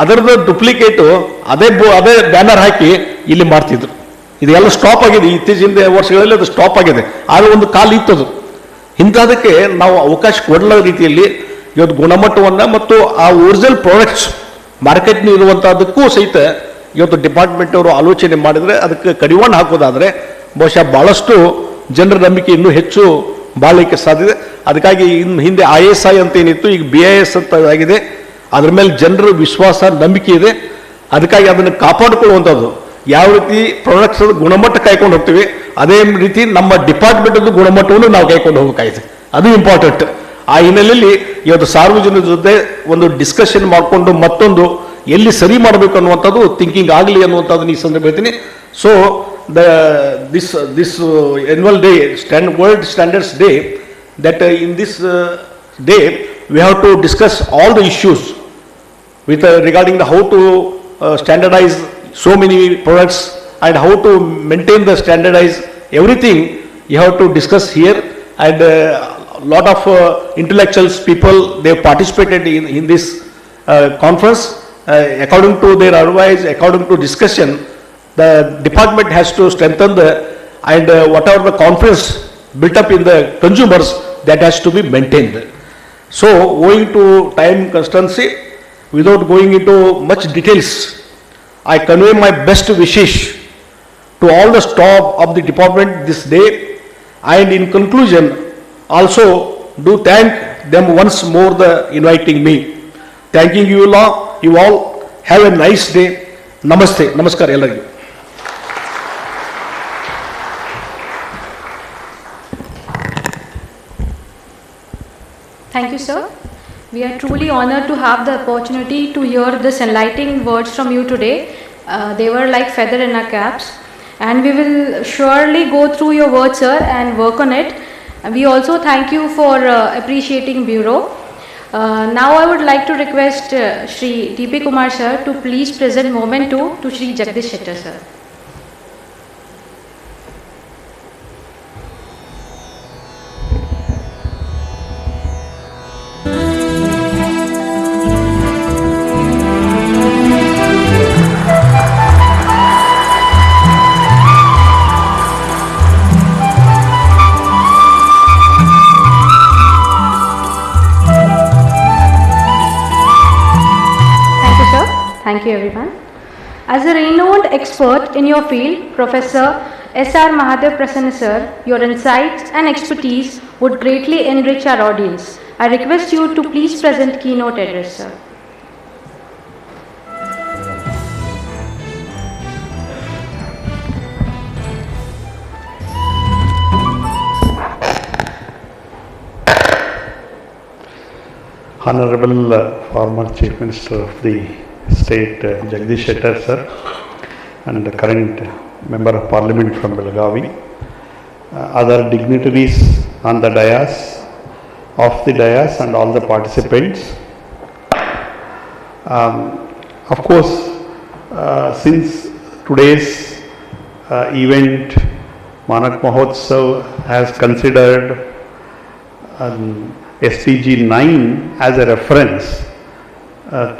ಅದರದ್ದು ಡುಪ್ಲಿಕೇಟು ಅದೇ ಬ್ಯಾನರ್ ಹಾಕಿ ಇಲ್ಲಿ ಮಾಡ್ತಿದ್ರು. ಇದೆಲ್ಲ ಸ್ಟಾಪ್ ಆಗಿದೆ, ಇತ್ತೀಚಿನ ವರ್ಷಗಳಲ್ಲಿ ಅದು ಸ್ಟಾಪ್ ಆಗಿದೆ. ಆಗ ಒಂದು ಕಾಲ ಇತ್ತದು. ಇಂಥದಕ್ಕೆ ನಾವು ಅವಕಾಶ ಕೊಡಲ ರೀತಿಯಲ್ಲಿ ಇವತ್ತು ಗುಣಮಟ್ಟವನ್ನು ಮತ್ತು ಆ ಒರಿಜಿನಲ್ ಪ್ರಾಡಕ್ಟ್ಸ್ ಮಾರ್ಕೆಟ್ನ ಇರುವಂಥದ್ದಕ್ಕೂ ಸಹಿತ ಇವತ್ತು ಡಿಪಾರ್ಟ್ಮೆಂಟ್ ಅವರು ಆಲೋಚನೆ ಮಾಡಿದರೆ ಅದಕ್ಕೆ ಕಡಿವಾಣ ಹಾಕೋದಾದರೆ ಬಹುಶಃ ಭಾಳಷ್ಟು ಜನರ ನಂಬಿಕೆ ಇನ್ನೂ ಹೆಚ್ಚು ಬಾಳಲಿಕ್ಕೆ ಸಾಧ್ಯತೆ. ಅದಕ್ಕಾಗಿ ಇನ್ನು ಹಿಂದೆ ISI ಅಂತ ಏನಿತ್ತು, ಈಗ BIS ಅಂತ ಆಗಿದೆ. ಅದ್ರ ಮೇಲೆ ಜನರ ವಿಶ್ವಾಸ ನಂಬಿಕೆ ಇದೆ. ಅದಕ್ಕಾಗಿ ಅದನ್ನು ಕಾಪಾಡಿಕೊಳ್ಳುವಂಥದ್ದು, ಯಾವ ರೀತಿ ಪ್ರಾಡಕ್ಟ್ಸ್ ಗುಣಮಟ್ಟ ಕಾಯ್ಕೊಂಡು ಹೋಗ್ತೀವಿ ಅದೇ ರೀತಿ ನಮ್ಮ ಡಿಪಾರ್ಟ್ಮೆಂಟದ್ದು ಗುಣಮಟ್ಟವನ್ನು ನಾವು ಕಾಯ್ಕೊಂಡು ಹೋಗಬೇಕಾಗಿದೆ. ಅದು ಇಂಪಾರ್ಟೆಂಟ್. ಆ ಹಿನ್ನೆಲೆಯಲ್ಲಿ ಇವತ್ತು ಸಾರ್ವಜನಿಕರ ಜೊತೆ ಒಂದು ಡಿಸ್ಕಷನ್ ಮಾಡಿಕೊಂಡು ಮತ್ತೊಂದು ಎಲ್ಲಿ ಸರಿ ಮಾಡಬೇಕು ಅನ್ನುವಂಥದ್ದು ಥಿಂಕಿಂಗ್ ಆಗಲಿ ಅನ್ನುವಂಥದ್ದನ್ನು ಈ ಸಂದರ್ಭ ಹೇಳ್ತೀನಿ. So this annual day, World Standards Day, that in this day we have to discuss all the issues with regarding the how to standardize so many products and how to maintain the standardize everything you have to discuss here. And lot of intellectuals people, they participated in this conference. According to their advice, according to discussion, the department has to strengthen and whatever the confidence built up in the consumers, that has to be maintained. So owing to time constancy, without going into much details, I convey my best wishes to all the staff of the department this day, and in conclusion also do thank them once more the inviting me. Thanking you all. Have a nice day. Namaste. Namaskar ellarigu. Thank you, sir. We are truly honored to have the opportunity to hear this enlightening words from you today. They were like feather in our caps, and we will surely go through your words, sir, and work on it. We also thank you for appreciating Bureau. Now I would like to request Shri DP Kumar sir to please present moment 2 to Shri Jagdish Shettar sir. Thank you everyone. As a renowned expert in your field, Professor S.R. Mahadev Prasanna sir, your insights and expertise would greatly enrich our audience. I request you to please present keynote address, sir. Honorable former Chief Minister of the State Jagdish Shettar sir, and the current Member of Parliament from Belagavi, other dignitaries on the dais, off the dais, and all the participants. Of course, since today's event, Manak Mahotsav has considered SDG 9 as a reference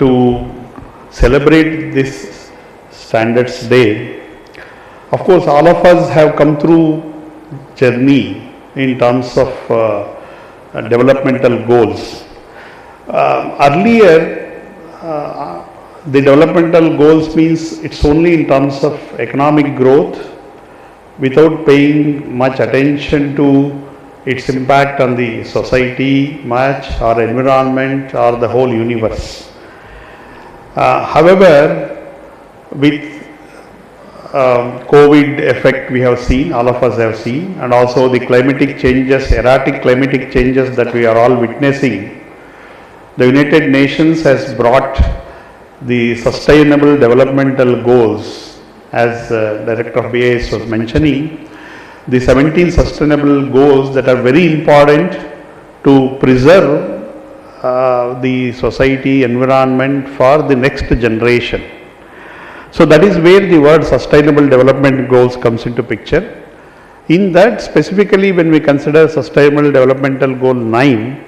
to celebrate this Standards Day. Of course, all of us have come through journey in terms of developmental goals. Earlier, the developmental goals means it's only in terms of economic growth without paying much attention to its impact on the society much, or environment, or the whole universe. However, with COVID effect we have seen, all of us have seen, and also the climatic changes, erratic climatic changes that we are all witnessing, the United Nations has brought the Sustainable Developmental Goals, as Director of BIS was mentioning, the 17 sustainable goals that are very important to preserve the society environment for the next generation. So that is where the word sustainable development goals comes into picture. In that, specifically when we consider sustainable developmental goal 9,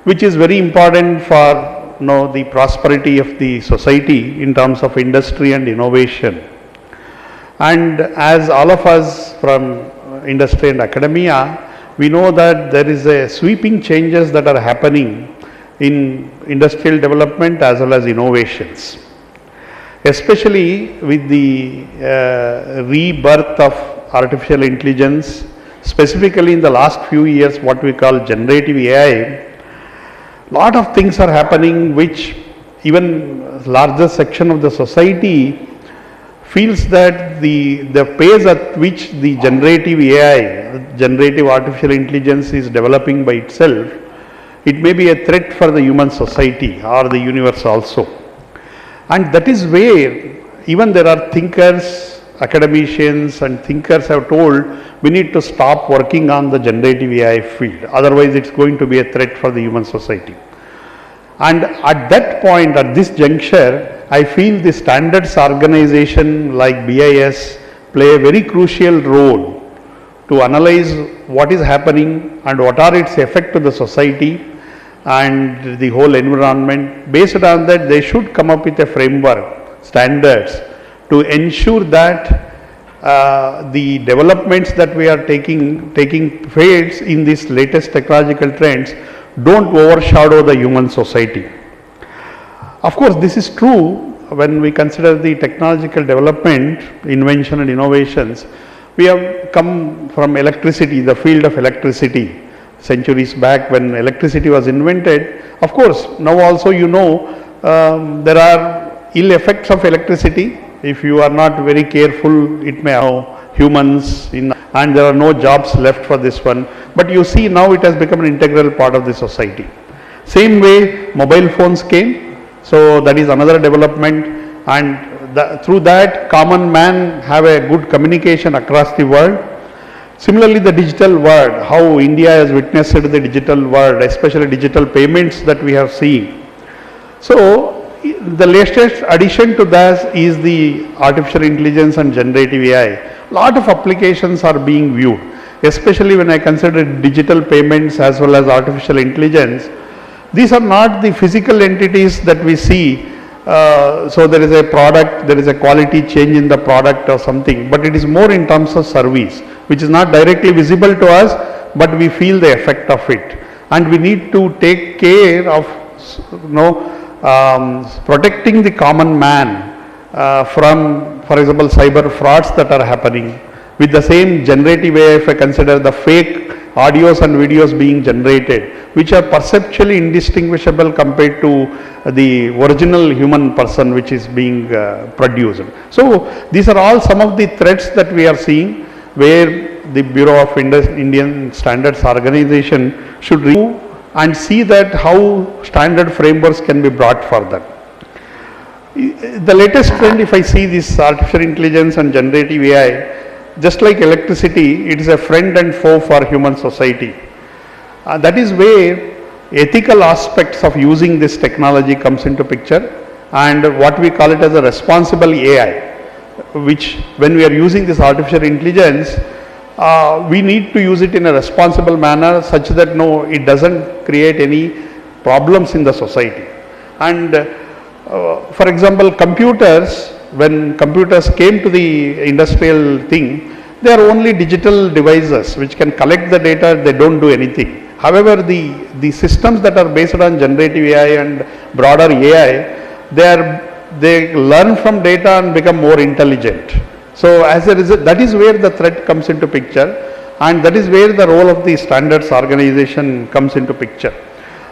which is very important for the prosperity of the society in terms of industry and innovation. And as all of us from industry and academia, we know that there is a sweeping changes that are happening in industrial development as well as innovations. Especially with the rebirth of artificial intelligence, specifically in the last few years what we call generative AI, lot of things are happening which even larger section of the society feels that the pace at which the generative AI, generative artificial intelligence is developing by itself, it may be a threat for the human society or the universe also. And that is where even there are thinkers, academicians and thinkers have told we need to stop working on the generative AI field, otherwise it's going to be a threat for the human society. And at that point, at this juncture, I feel the standards organization like BIS play a very crucial role to analyze what is happening and what are its effects to the society and the whole environment. Based on that, they should come up with a framework, standards, to ensure that the developments that we are taking place in these latest technological trends don't overshadow the human society. Of course, this is true when we consider the technological development, invention and innovations. We have come from electricity, the field of electricity, centuries back when electricity was invented. Of course, now also there are ill effects of electricity. If you are not very careful, it may have humans and there are no jobs left for this one. But you see now it has become an integral part of the society. Same way mobile phones came, so that is another development, and through that common man have a good communication across the world. Similarly, the digital world, how India has witnessed the digital world, especially digital payments that we have seen. So the latest addition to that is the artificial intelligence and generative AI. Lot of applications are being viewed, especially when I consider digital payments as well as artificial intelligence. These are not the physical entities that we see. So there is a product, there is a quality change in the product or something, but it is more in terms of service, which is not directly visible to us, but we feel the effect of it. And we need to take care of protecting the common man from, for example, cyber frauds that are happening. With the same generative AI, if I consider the fake audios and videos being generated, which are perceptually indistinguishable compared to the original human person which is being produced. So these are all some of the threats that we are seeing, where the Bureau of Indian Standards Organization should review and see that how standard frameworks can be brought for that. The latest trend, if I see this artificial intelligence and generative AI, just like electricity, it is a friend and foe for human society. That is where ethical aspects of using this technology comes into picture, and what we call it as a responsible AI, which when we are using this artificial intelligence, we need to use it in a responsible manner such that it doesn't create any problems in the society. And for example, computers, when computers came to the industrial thing, they are only digital devices which can collect the data, they don't do anything. However, the systems that are based on generative AI and broader AI, they learn from data and become more intelligent. So as a result, that is where the threat comes into picture, and that is where the role of the standards organization comes into picture.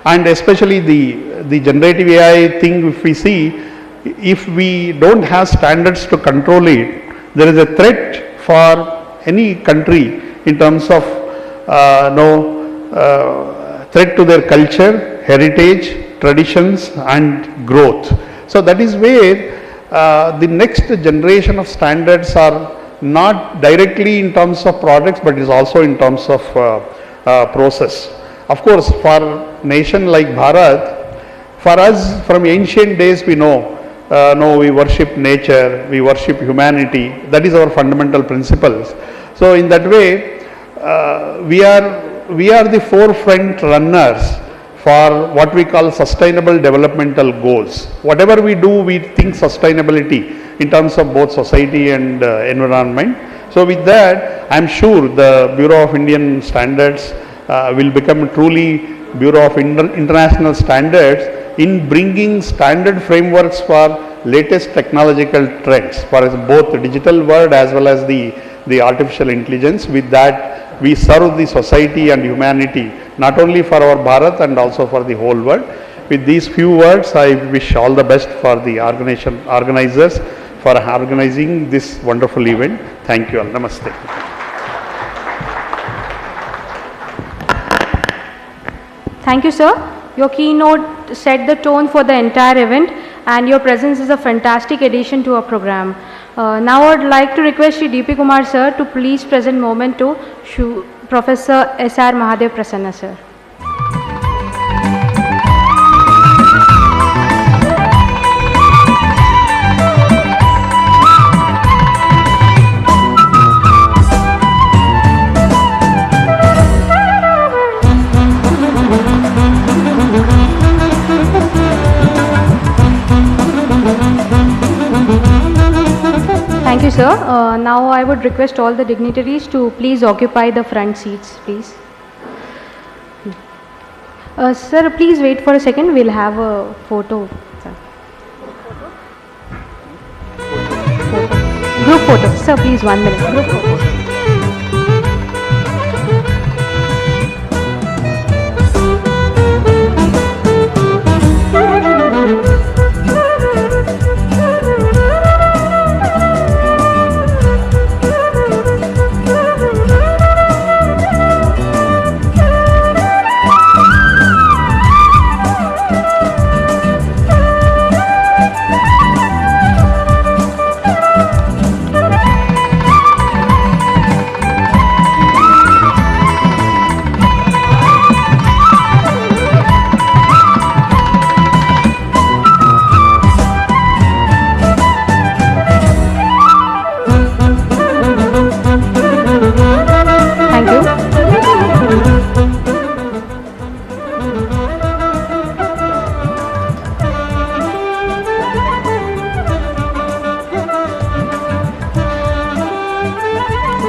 And especially the generative AI thing, if we see, if we don't have standards to control it, there is a threat for any country in terms of threat to their culture, heritage, traditions and growth. So that is where the next generation of standards are not directly in terms of products, but is also in terms of process. Of course, for a nation like Bharat, For us, from ancient days, we know, no, we worship nature, we worship humanity. That is our fundamental principles. So in that way, we are the forefront runners for what we call sustainable developmental goals. Whatever we do, we think sustainability in terms of both society and environment. So with that, I am sure the Bureau of Indian Standards will become truly Bureau of International Standards in bringing standard frameworks for latest technological trends for both the digital world as well as the artificial intelligence. With that, we serve the society and humanity not only for our Bharat and also for the whole world. With these few words, I wish all the best for the organizers for organizing this wonderful event. Thank you all. Namaste. Thank you, sir. Your keynote set the tone for the entire event, and your presence is a fantastic addition to our program. Now I would like to request Shri D.P. Kumar sir to please present moment to Professor S.R. Mahadev Prasanna sir. Thank you, sir. Now I would request all the dignitaries to please occupy the front seats, please. Sir, please wait for a second. We'll have a photo. Group photo. Sir, please 1 minute. Group photo.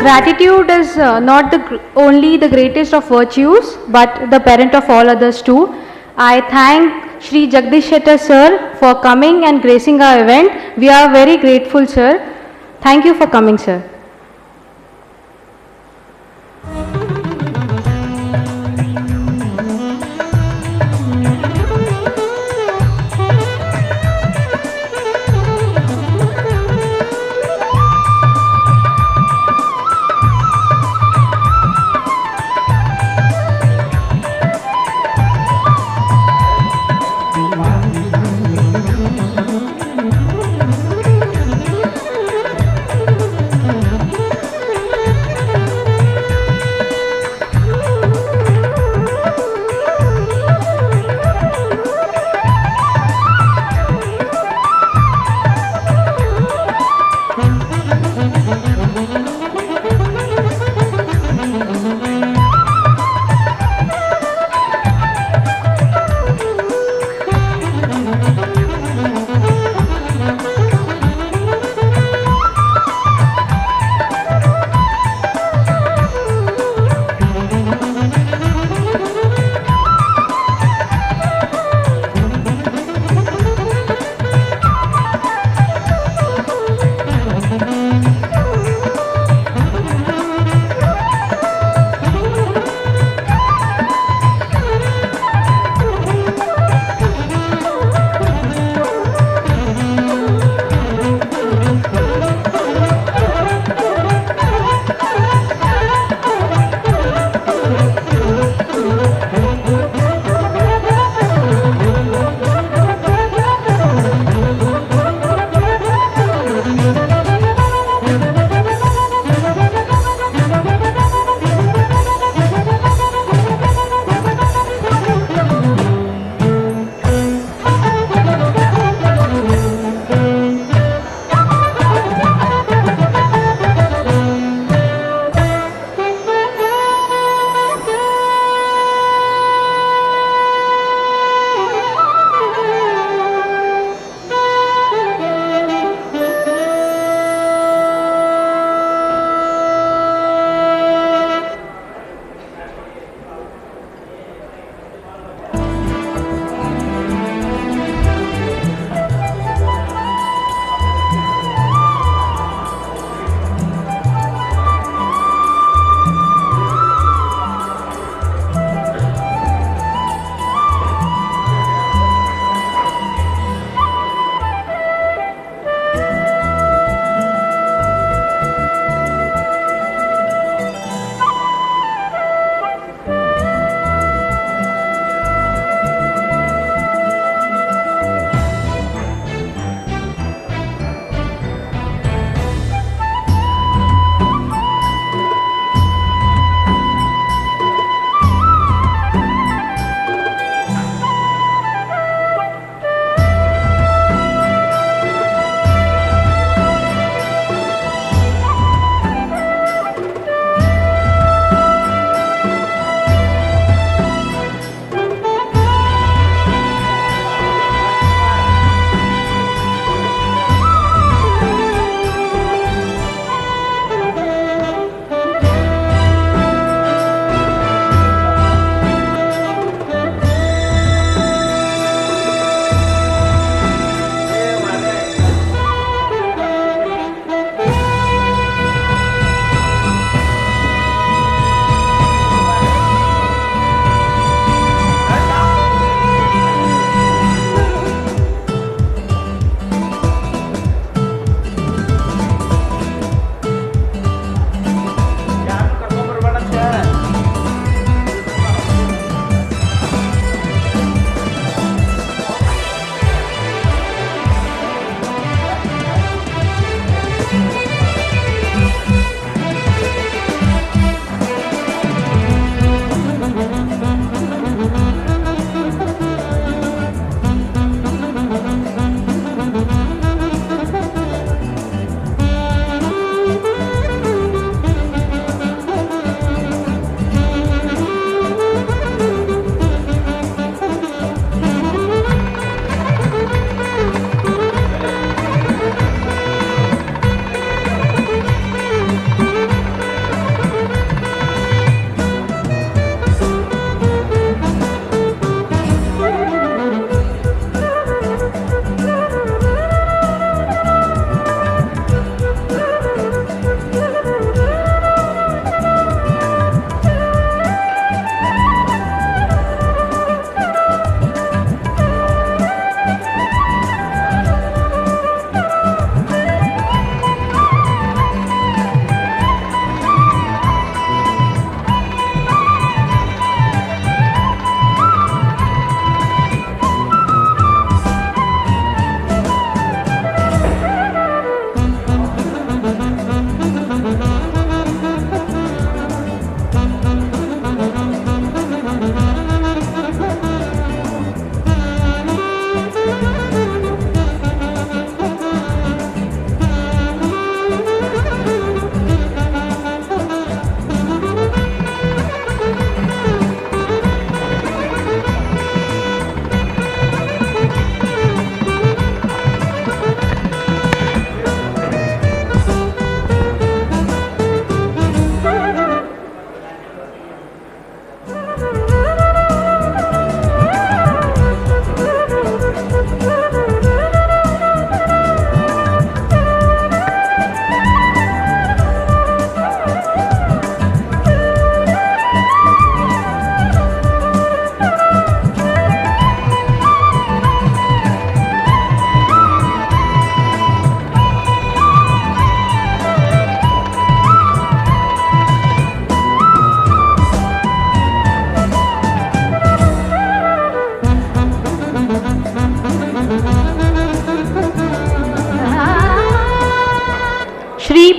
Gratitude is not only the greatest of virtues, but the parent of all others too. I thank Shri Jagdish Shettar sir for coming and gracing our event. We are very grateful, sir. Thank you for coming, sir.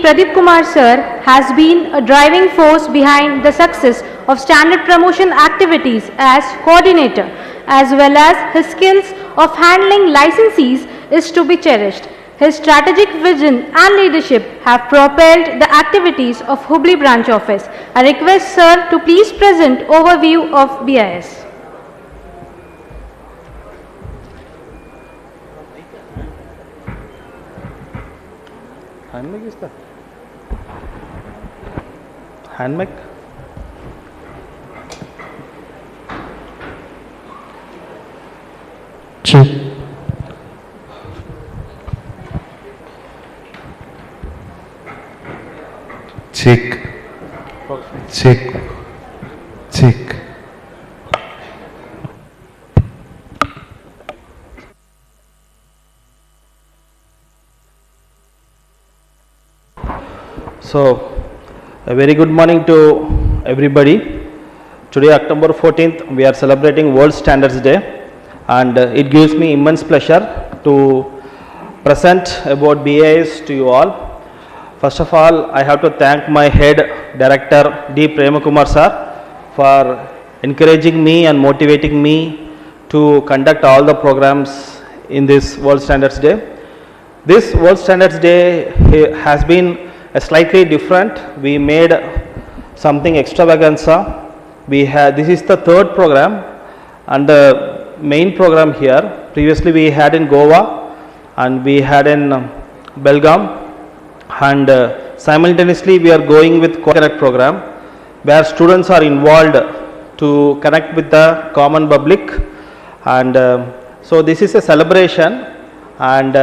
Pradeep Kumar sir has been a driving force behind the success of standard promotion activities as coordinator, as well as his skills of handling licensees is to be cherished. His strategic vision and leadership have propelled the activities of Hubli branch office. I request sir to please present overview of BIS. Hand mic is that? Hand mic? Check. Check. Check. Check. So, a very good morning to everybody. Today, October 14th, we are celebrating World Standards Day, and it gives me immense pleasure to present about BIS to you all. First of all, I have to thank my head director D. Premakumar sir for encouraging me and motivating me to conduct all the programs in this World Standards Day. This World Standards Day has been a slightly different. We made something extravaganza. This is the third program and the main program here. Previously we had in Goa and we had in Belgaum, and simultaneously we are going with Connect program where students are involved to connect with the common public, and so this is a celebration, and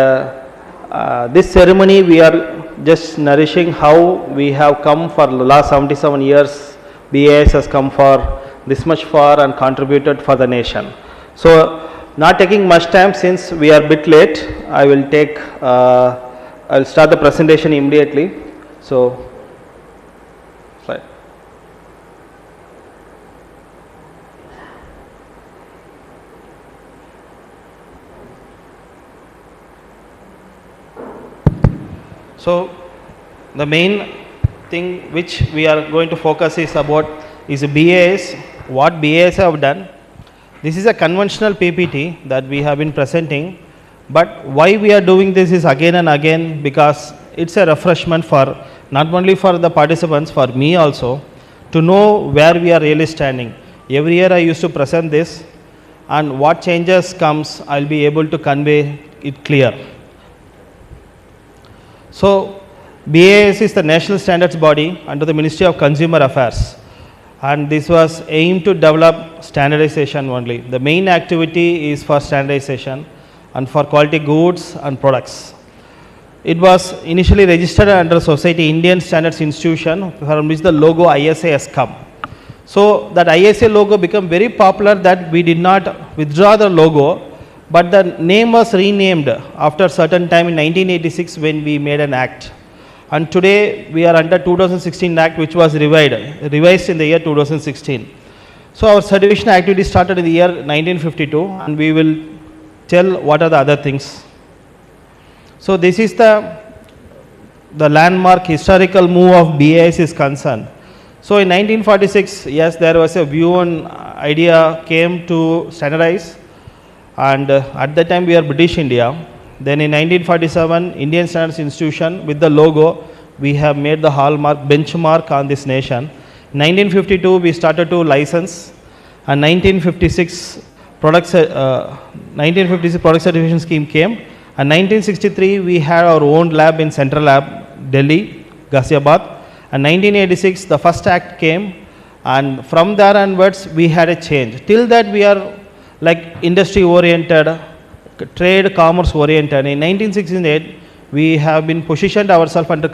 this ceremony we are just nourishing how we have come for the last 77 years. BIS has come for this much far and contributed for the nation. So not taking much time since we are a bit late, I will start the presentation immediately. So slide. So the main thing which we are going to focus is BIS, what BIS have done. This is a conventional PPT that we have been presenting, but why we are doing this is again and again because it's a refreshment for not only for the participants, for me also, to know where we are really standing. Every year I used to present this, and what changes comes, I'll be able to convey it clear. So BIS is the national standards body under the Ministry of Consumer Affairs, and this was aimed to develop standardization only. The main activity is for standardization and for quality goods and products. It was initially registered under Society Indian Standards Institution, from which the logo ISA has come. So that ISA logo became very popular that we did not withdraw the logo, but the name was renamed after a certain time in 1986 when we made an act. And today we are under 2016 act, which was revised in the year 2016. So our certification activity started in the year 1952, and we will tell what are the other things. So this is the landmark historical move of BIS is concerned. So in 1946, yes, there was a view and idea came to standardize, and at that time we are British India. Then in 1947, Indian Standards Institution with the logo, we have made the hallmark benchmark on this nation. 1952 we started to license, and 1956 product certification scheme came, and 1963 we had our own lab in Central Lab, Delhi, Ghaziabad, and 1986 the first act came, and from there onwards we had a change. Till that we are like industry oriented, trade commerce oriented. In 1968 we have been positioned ourselves under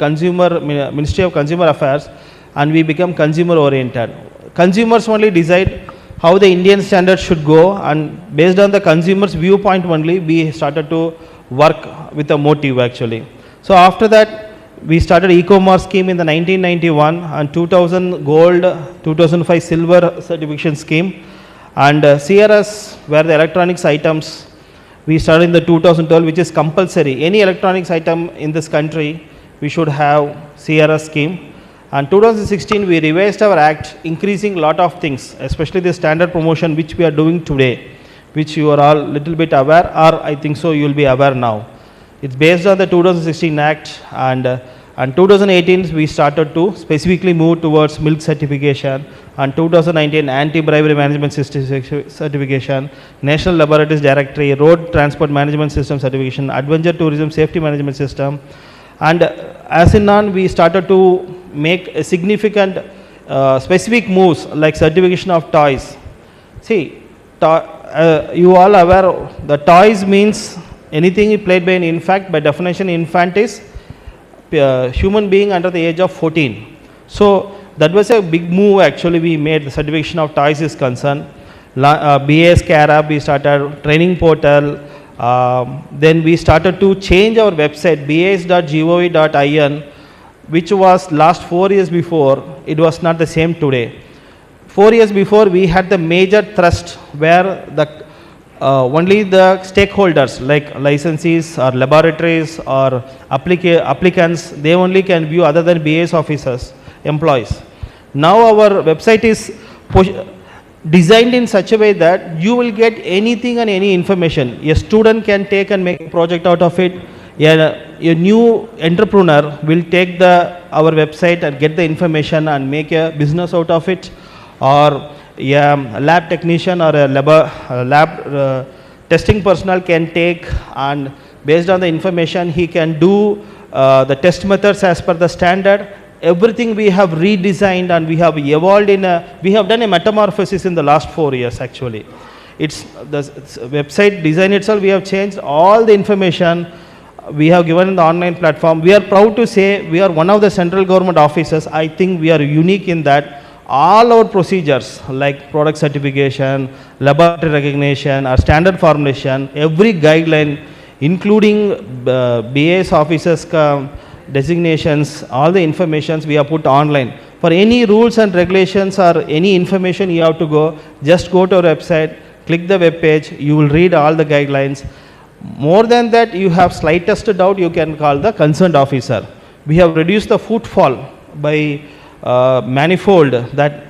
Ministry of Consumer Affairs, and we become consumer oriented. Consumers only decide how the Indian standards should go, and based on the consumer's viewpoint only we started to work with a motive actually. So after that we started e-commerce scheme in the 1991, and 2000 gold, 2005 silver certification scheme, and CRS where the electronics items we started in the 2012, which is compulsory. Any electronics item in this country we should have CRS scheme. And 2016 we revised our act, increasing lot of things, especially the standard promotion which we are doing today, which you are all little bit aware, or I think so you will be aware now. It's based on the 2016 act, and 2018 we started to specifically move towards milk certification, and 2019 anti-bribery management system certification, national laboratories directory, road transport management system certification, adventure tourism safety management system. And as in on, we started to make a significant specific moves like certification of toys. See, you all aware the toys means anything played by an infant. By definition, infant is human being under the age of 14. So that was a big move actually we made. The certification of toys is concerned. BIS Care, we started training portal. Then we started to change our website bis.gov.in, which was last 4 years before. It was not the same today. 4 years before we had the major thrust where the only the stakeholders like licensees or laboratories or applicants, they only can view other than BIS officers, employees. Now our website is designed in such a way that you will get anything and any information. A student can take and make a project out of it. A new entrepreneur will take our website and get the information and make a business out of it. Or a lab technician or a lab testing personnel can take, and based on the information he can do the test methods as per the standard. Everything we have redesigned, and we have evolved we have done a metamorphosis in the last 4 years actually. It's the website design itself, we have changed all the information we have given in the online platform. We are proud to say we are one of the central government offices. I think we are unique in that all our procedures like product certification, laboratory recognition or standard formulation, every guideline including BIS officers designations, all the informations we have put online. For any rules and regulations or any information you have to just go to our website, click the web page, you will read all the guidelines. More than that, you have slightest doubt, you can call the concerned officer. We have reduced the footfall by manifold. That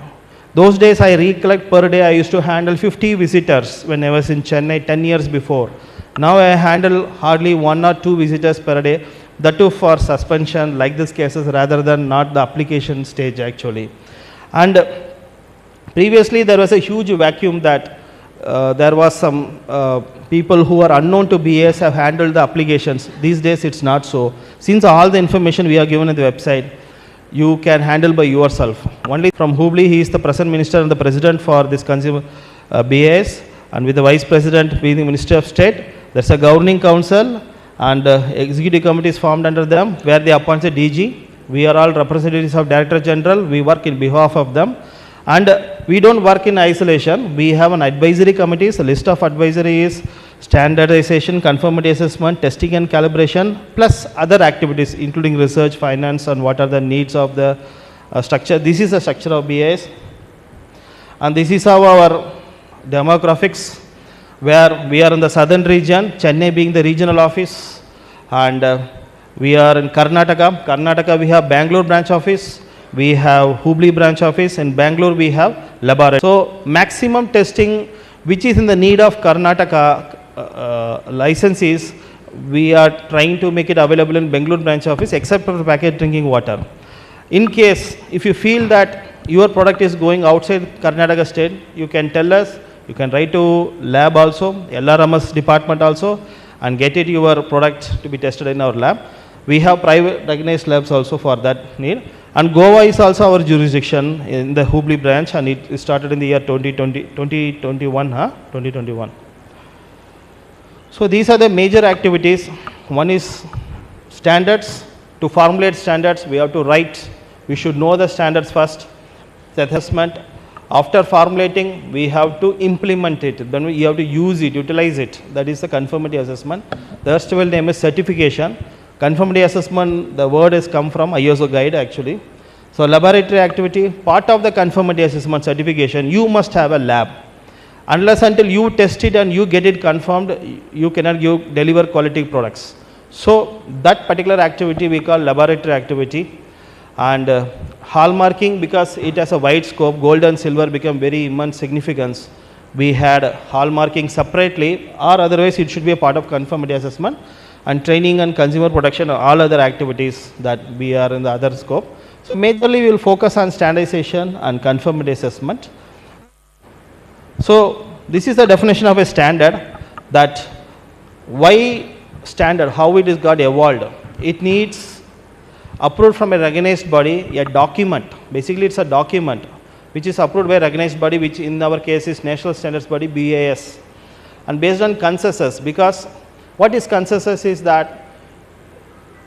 those days I recollect per day I used to handle 50 visitors when I was in Chennai 10 years before. Now I handle hardly 1 or 2 visitors per day. That too for suspension like these cases rather than not the application stage actually. And previously there was a huge vacuum that there was some people who are unknown to BIS have handled the applications. These days it's not so. Since all the information we are given in the website, you can handle by yourself. Only from Hubli, he is the present minister and the president for this consumer BIS, and with the vice president being the Minister of State. There's a governing council and executive committee is formed under them where they appoint a DG. We are all representatives of Director General. We work in behalf of them. And we don't work in isolation. We have an advisory committees. A list of advisory is standardization, conformity assessment, testing and calibration, plus other activities including research, finance, and what are the needs of the structure. This is the structure of BIS. And this is how our demographics, where we are in the southern region, Chennai being the regional office, and we are in Karnataka. Karnataka we have Bangalore branch office, we have Hubli branch office, in Bangalore we have laboratory. So maximum testing which is in the need of Karnataka licenses, we are trying to make it available in Bangalore branch office except for packaged drinking water. In case if you feel that your product is going outside Karnataka state, you can tell us. You can write to lab also, LRMS department also, and get it your product to be tested in our lab. We have private recognized labs also for that need. And Goa is also our jurisdiction in the Hubli branch, and it started in the year 2021. So these are the major activities. One is standards. To formulate standards, we have to write. We should know the standards first. The assessment. After formulating, we have to implement it. Then you have to use it, utilize it. That is the conformity assessment. The erstwhile name is certification. Conformity assessment, the word has come from ISO guide actually. So laboratory activity, part of the conformity assessment certification, you must have a lab. Unless until you test it and you get it confirmed, you cannot deliver quality products. So that particular activity we call laboratory activity. And hallmarking, because it has a wide scope, gold and silver become very immense significance. We had hallmarking separately, or otherwise it should be a part of conformity assessment, and training and consumer protection, all other activities that we are in the other scope. So majorly we will focus on standardization and conformity assessment. So this is the definition of a standard, that why standard, how it is got evolved. It needs approved from a recognized body, a document. Basically it's a document which is approved by a recognized body, which in our case is National Standards Body, BIS, and based on consensus. Because what is consensus is that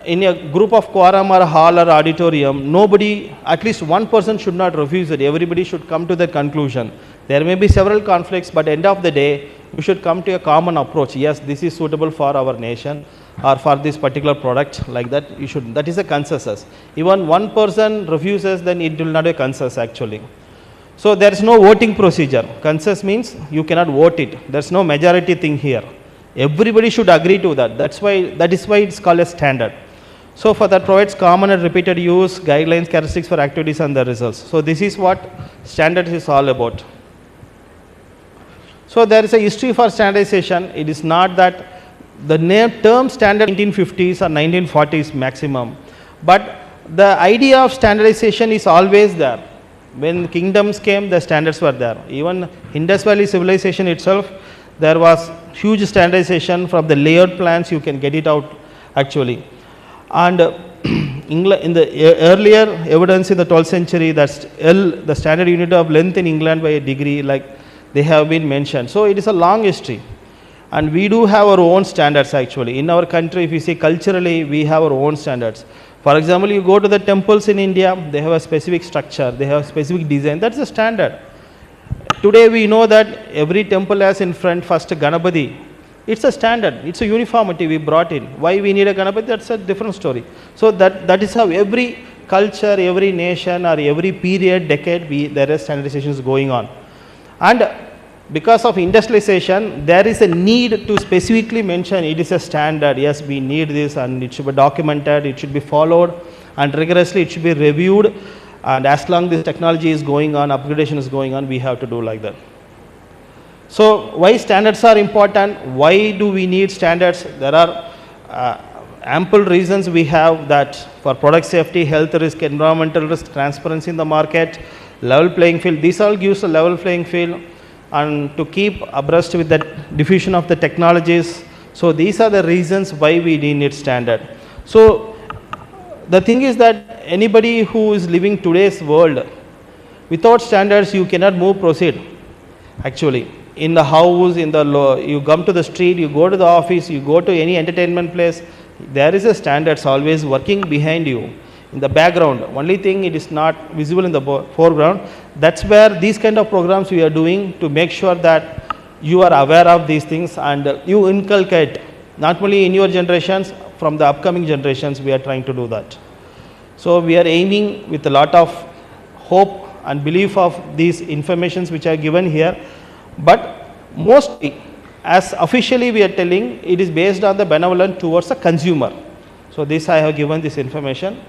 in a group of quorum or hall or auditorium, nobody, at least one person should not refuse it. Everybody should come to the conclusion. There may be several conflicts, but end of the day, we should come to a common approach. Yes, this is suitable for our nation or for this particular product, like that. You should. That is a consensus. Even one person refuses, then it will not be a consensus actually. So there is no voting procedure. Consensus means you cannot vote it. There is no majority thing here. Everybody should agree to that. That is why it's called a standard. So for that provides common and repeated use, guidelines, characteristics for activities and the results. So this is what standards is all about. So there is a history for standardization. It is not that the term standard 1950s or 1940s maximum, but the idea of standardization is always there. When kingdoms came, the standards were there. Even Indus Valley civilization itself, there was huge standardization. From the layered plans, you can get it out actually. And England, in the earlier evidence in the 12th century, that's the standard unit of length in England by a degree, like they have been mentioned. So it is a long history, and we do have our own standards actually. In our country, if you see culturally, we have our own standards. For example, you go to the temples in India, they have a specific structure, they have a specific design. That's a standard. Today we know that every temple has in front first Ganapati. It's a standard, it's a uniformity we brought in. Why we need a Ganapati, that's a different story. So that is how every culture, every nation or every period, decade, there is standardizations going on. And because of industrialization, there is a need to specifically mention it is a standard. Yes, we need this, and it should be documented, it should be followed, and rigorously it should be reviewed. And as long as this technology is going on, upgradation is going on, we have to do like that. So why standards are important? Why do we need standards? There are ample reasons we have that for product safety, health risk, environmental risk, transparency in the market, level playing field. This all gives a level playing field, and to keep abreast with the diffusion of the technologies. So these are the reasons why we need standard. So the thing is that anybody who is living today's world, without standards you cannot proceed actually. In the house, you come to the street, you go to the office, you go to any entertainment place, there is a standards always working behind you. In the background, only thing it is not visible in the foreground. That's where these kind of programs we are doing to make sure that you are aware of these things, and you inculcate not only in your generations, from the upcoming generations we are trying to do that. So we are aiming with a lot of hope and belief of these informations which are given here, but mostly as officially we are telling, it is based on the benevolence towards the consumer. So this I have given this information.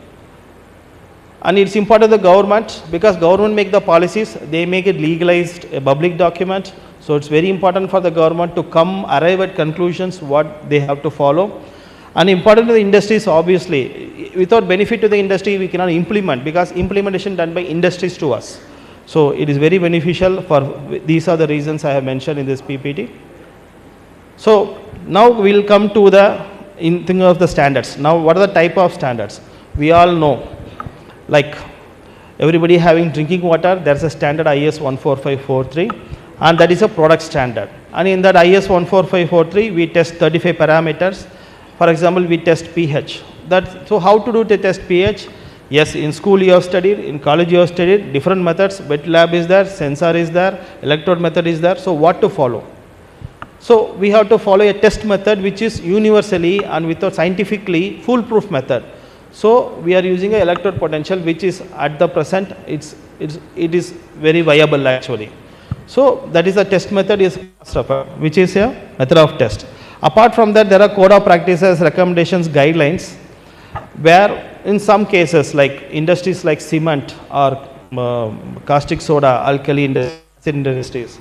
And it's important to the government, because government make the policies, they make it legalized, a public document. So it's very important for the government to arrive at conclusions what they have to follow. And important to the industries, obviously. Without benefit to the industry, we cannot implement, because implementation done by industries to us. So it is very beneficial for, these are the reasons I have mentioned in this PPT. So now we will come to the thing of the standards. Now what are the type of standards? We all know, like everybody having drinking water, there is a standard IS 14543, and that is a product standard. And in that IS 14543, we test 35 parameters. For example, we test pH. So how to do the test pH? Yes, in school you have studied, in college you have studied, different methods, wet lab is there, sensor is there, electrode method is there. So what to follow? So we have to follow a test method which is universally and without scientifically foolproof method. So we are using a electrode potential, which is at the present it is very viable actually. So that is the test method, which is a method of test. Apart from that, there are code of practices, recommendations, guidelines, where in some cases like industries like cement or caustic soda, alkali industries,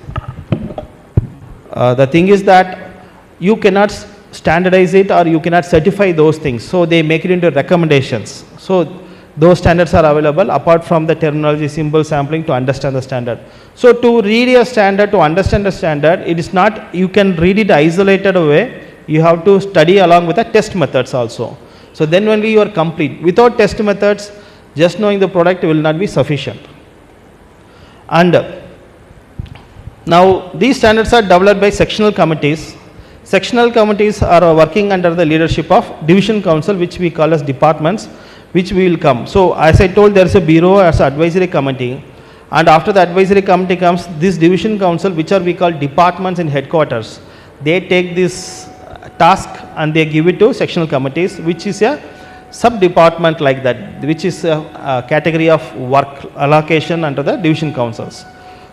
the thing is that you cannot standardize it or you cannot certify those things. So they make it into recommendations. So those standards are available apart from the terminology, symbol sampling to understand the standard. So to read a standard, to understand a standard, it is not, you can read it isolated away. You have to study along with the test methods also. So then only you are complete. Without test methods, just knowing the product will not be sufficient. And now these standards are developed by sectional committees. Sectional committees are working under the leadership of division council, which we call as departments, which we will come. So as I told, there is a bureau as an advisory committee, and after the advisory committee comes this division council, which are we call departments in headquarters. They take this task and they give it to sectional committees, which is a sub department like that, which is a category of work allocation under the division councils.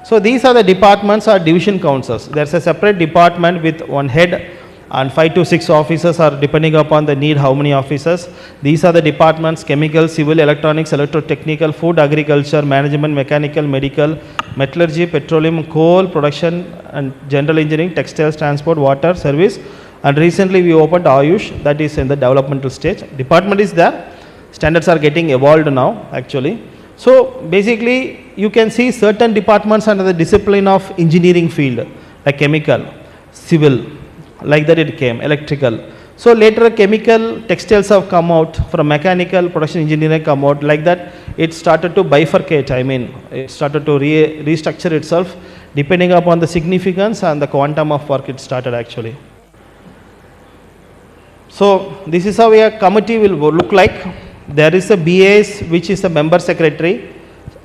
So these are the departments or division councils. There is a separate department with one head and 5 to 6 officers, are depending upon the need how many officers. These are the departments: chemical, civil, electronics, electrotechnical, food, agriculture, management, mechanical, medical, metallurgy, petroleum, coal, production and general engineering, textiles, transport, water, service, and recently we opened Ayush, that is in the developmental stage. Department is there, standards are getting evolved now actually. So basically you can see certain departments under the discipline of engineering field, like chemical, civil, like that it came, electrical. So later chemical, textiles have come out, from mechanical, production engineering come out, like that it started to bifurcate. I mean, it started to restructure itself depending upon the significance and the quantum of work it started actually. So this is how a committee will look like. There is a BIS, which is a member secretary.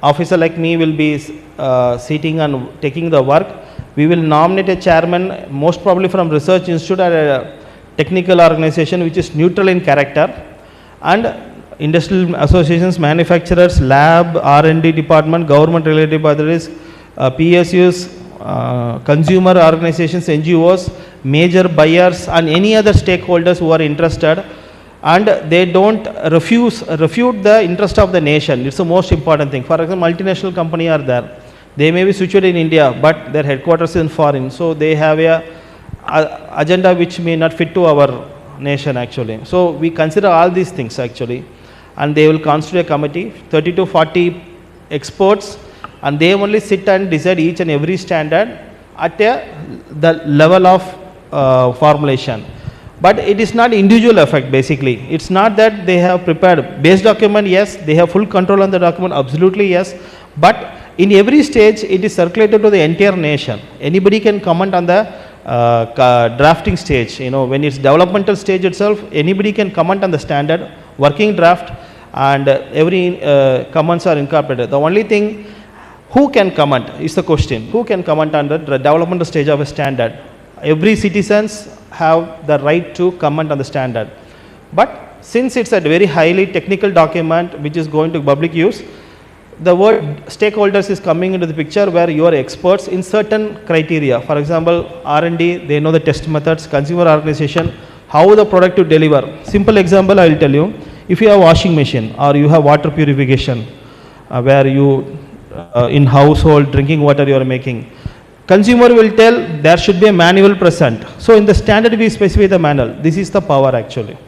Officer like me will be sitting and taking the work. We will nominate a chairman, most probably from research institute or a technical organization which is neutral in character, and industrial associations, manufacturers, lab, R&D department, government related bodies, PSUs, consumer organizations, NGOs, major buyers and any other stakeholders who are interested, and they don't refute the interest of the nation. It's the most important thing. For example, multinational company are there. They may be situated in India, but their headquarters is in foreign. So they have a agenda which may not fit to our nation actually. So we consider all these things actually, and they will constitute a committee, 30 to 40 experts, and they only sit and decide each and every standard at the level of formulation. But it is not individual effect basically. It's not that they have prepared base document, yes, they have full control on the document, absolutely yes, but in every stage it is circulated to the entire nation. Anybody can comment on the drafting stage. You know, when it's developmental stage itself, anybody can comment on the standard, working draft, and every comments are incorporated. The only thing, who can comment is the question. Who can comment on the developmental stage of a standard? Every citizens have the right to comment on the standard. But since it's a very highly technical document which is going to public use, the word stakeholders is coming into the picture, where you are experts in certain criteria. For example, R&D, they know the test methods, consumer organization, how the product to deliver. Simple example I will tell you. If you have washing machine or you have water purification, where you in household drinking water you are making, consumer will tell there should be a manual present. So in the standard we specify the manual. This is the power actually.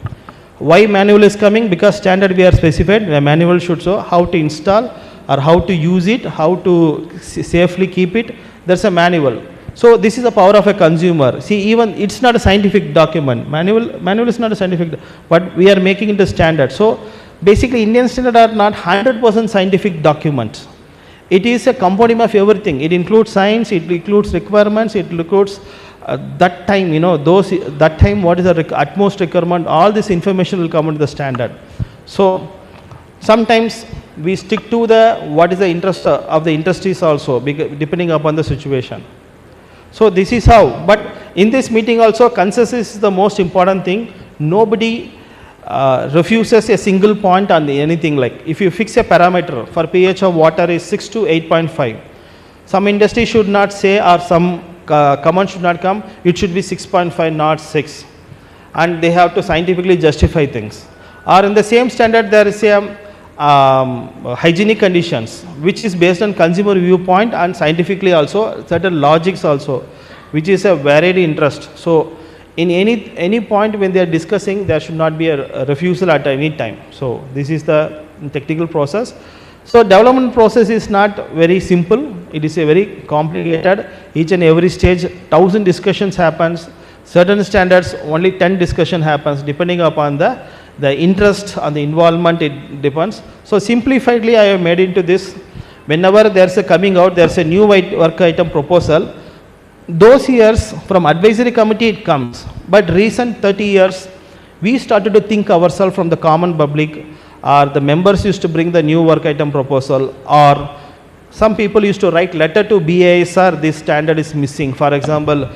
Why manual is coming? Because standard we are specified, the manual should show how to install or how to use it, how to safely keep it. There's a manual. So this is the power of a consumer. See, even it's not a scientific document. Manual is not a scientific, but we are making it a standard. So basically Indian standard are not 100% scientific documents. It is a component of everything. It includes science, it includes requirements, it includes that time, you know, that time what is the utmost requirement, all this information will come into the standard. So sometimes we stick to what is the interest of the industries also, depending upon the situation. So this is how, but in this meeting also consensus is the most important thing. Nobody refuses a single point on anything. Like if you fix a parameter for pH of water is 6 to 8.5, some industry should not say, or some comment should not come, it should be 6.5, not 6. and they have to scientifically justify things. Or in the same standard there is a hygienic conditions which is based on consumer viewpoint and scientifically also certain logics also, which is a varied interest. So in any point when they are discussing, there should not be a refusal at any time. So this is the technical process. So development process is not very simple, it is a very complicated. Each and every stage 1000 discussions happens, certain standards only 10 discussion happens, depending upon the interest and the involvement, it depends. So simplifiedly I have made into this, whenever there is a coming out, there is a new work item proposal, those years from advisory committee it comes, but recent 30 years we started to think ourselves from the common public, or the members used to bring the new work item proposal, or some people used to write letter to BIS, sir, this standard is missing. For example,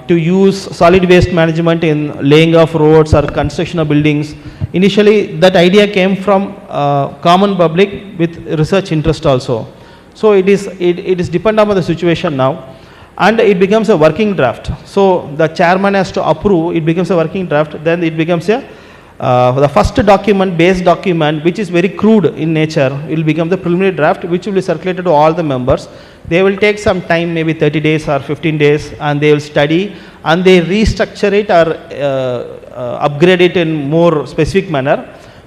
to use solid waste management in laying of roads or construction of buildings. Initially that idea came from common public with research interest also. So it is dependent on the situation now, and it becomes a working draft. So the chairman has to approve, it becomes a working draft, then it becomes a the first document, base document, which is very crude in nature, will become the preliminary draft, which will be circulated to all the members. They will take some time, maybe 30 days or 15 days, and they will study and they restructure it or upgrade it in more specific manner.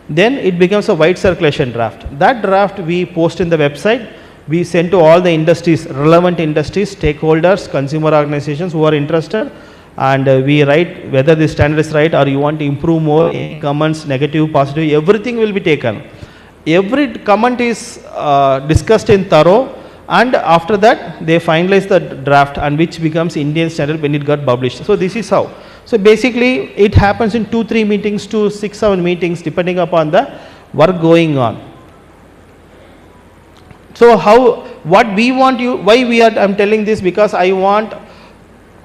Then it becomes a wide circulation draft. That draft we post in the website, we send to all the industries, relevant industries, stakeholders, consumer organizations who are interested, and we write whether the standard is right or you want to improve more, any comments, negative, positive, everything will be taken. Every comment is discussed in thorough, and after that they finalize the draft, and which becomes Indian standard when it got published. So this is how. So basically it happens in 2-3 meetings to 6-7 meetings depending upon the work going on. So what we want you, why we are, I am telling this because I want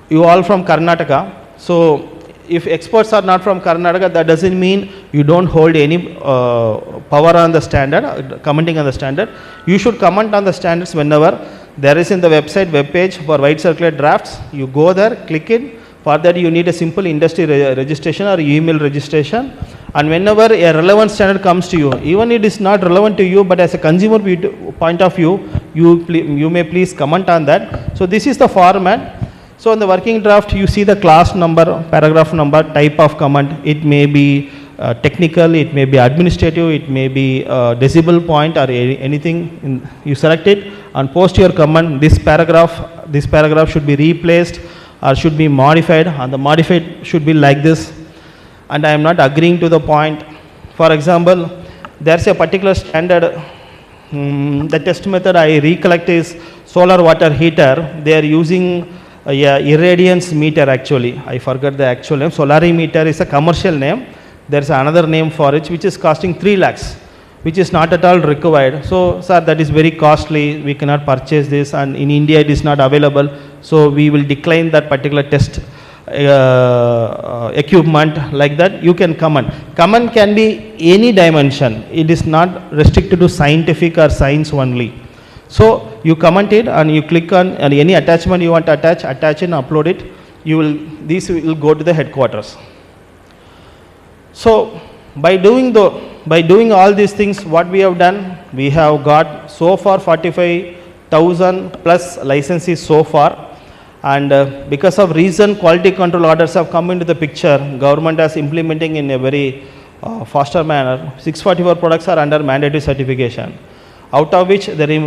you all from Karnataka. So if experts are not from Karnataka, that doesn't mean you don't hold any power on the standard, commenting on the standard. You should comment on the standards whenever there is in the website, web page for wide circulate drafts. You go there, click it. For that you need a simple industry registration or email registration. And whenever a relevant standard comes to you, even it is not relevant to you, but as a consumer point of view, you may please comment on that. So this is the format. So in the working draft, you see the class number, paragraph number, type of comment. It may be technical, it may be administrative, it may be decimal point or anything. You select it and post your comment. This paragraph should be replaced or should be modified, and the modified should be like this. And I am not agreeing to the point. For example, there is a particular standard. The test method I recollect is solar water heater. They are using irradiance meter actually. I forgot the actual name. Solarimeter is a commercial name. There is another name for it which is costing 3 lakhs, which is not at all required. So, sir, that is very costly. We cannot purchase this, and in India it is not available. So, we will decline that particular test equipment. Like that, you can comment. Comment can be any dimension. It is not restricted to scientific or science only. So you comment it and you click on any attachment you want to attach it and upload it. This will go to the headquarters. So by doing all these things, what we have done, we have got so far 45,000 plus licenses so far. And because of recent quality control orders have come into the picture, government is implementing in a very faster manner. 644 products are under mandatory certification, out of which there is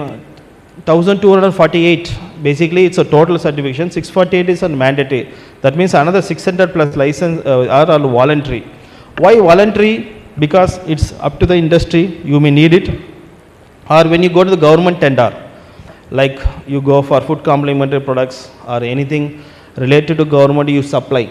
1248. Basically it's a total certification. 648 is a mandatory. That means another 600 plus license are all voluntary. Why voluntary? Because it's up to the industry, you may need it. Or when you go to the government tender, like you go for food complementary products or anything related to government you supply,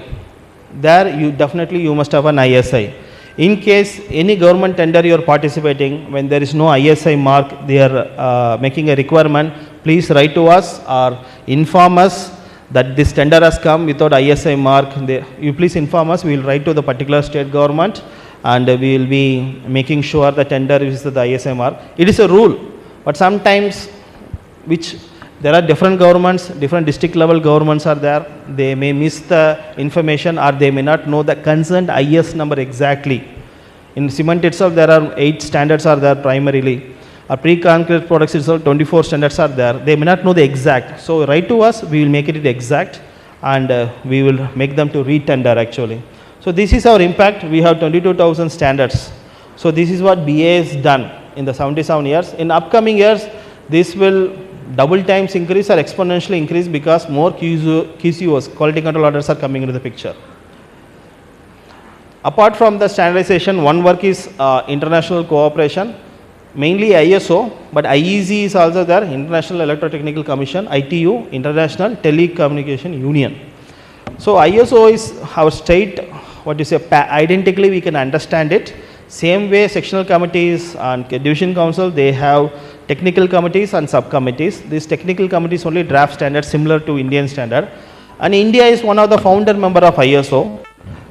there you must have an ISI. In case any government tender you are participating, when there is no ISI mark, they are making a requirement, please write to us or inform us that this tender has come without ISI mark. You please inform us, we will write to the particular state government and we will be making sure the tender is the ISI mark. It is a rule, but sometimes which there are different governments, different district level governments are there. They may miss the information or they may not know the concerned IS number exactly. In cement itself, there are 8 standards are there primarily. Pre-concrete products itself, 24 standards are there. They may not know the exact. So write to us, we will make it exact, and we will make them to retender actually. So this is our impact. We have 22,000 standards. So this is what BA has done in the 77 years. In upcoming years, this will double times increase or exponentially increase because more QCOs, quality control orders, are coming into the picture. Apart from the standardization, one work is international cooperation, mainly ISO, but IEC is also there, International Electrotechnical Commission, ITU, International Telecommunication Union. So ISO is our state, what you say, identically we can understand it. Same way sectional committees and division council, they have technical committees and subcommittees. These technical committees only draft standards similar to Indian standard. And India is one of the founder member of ISO,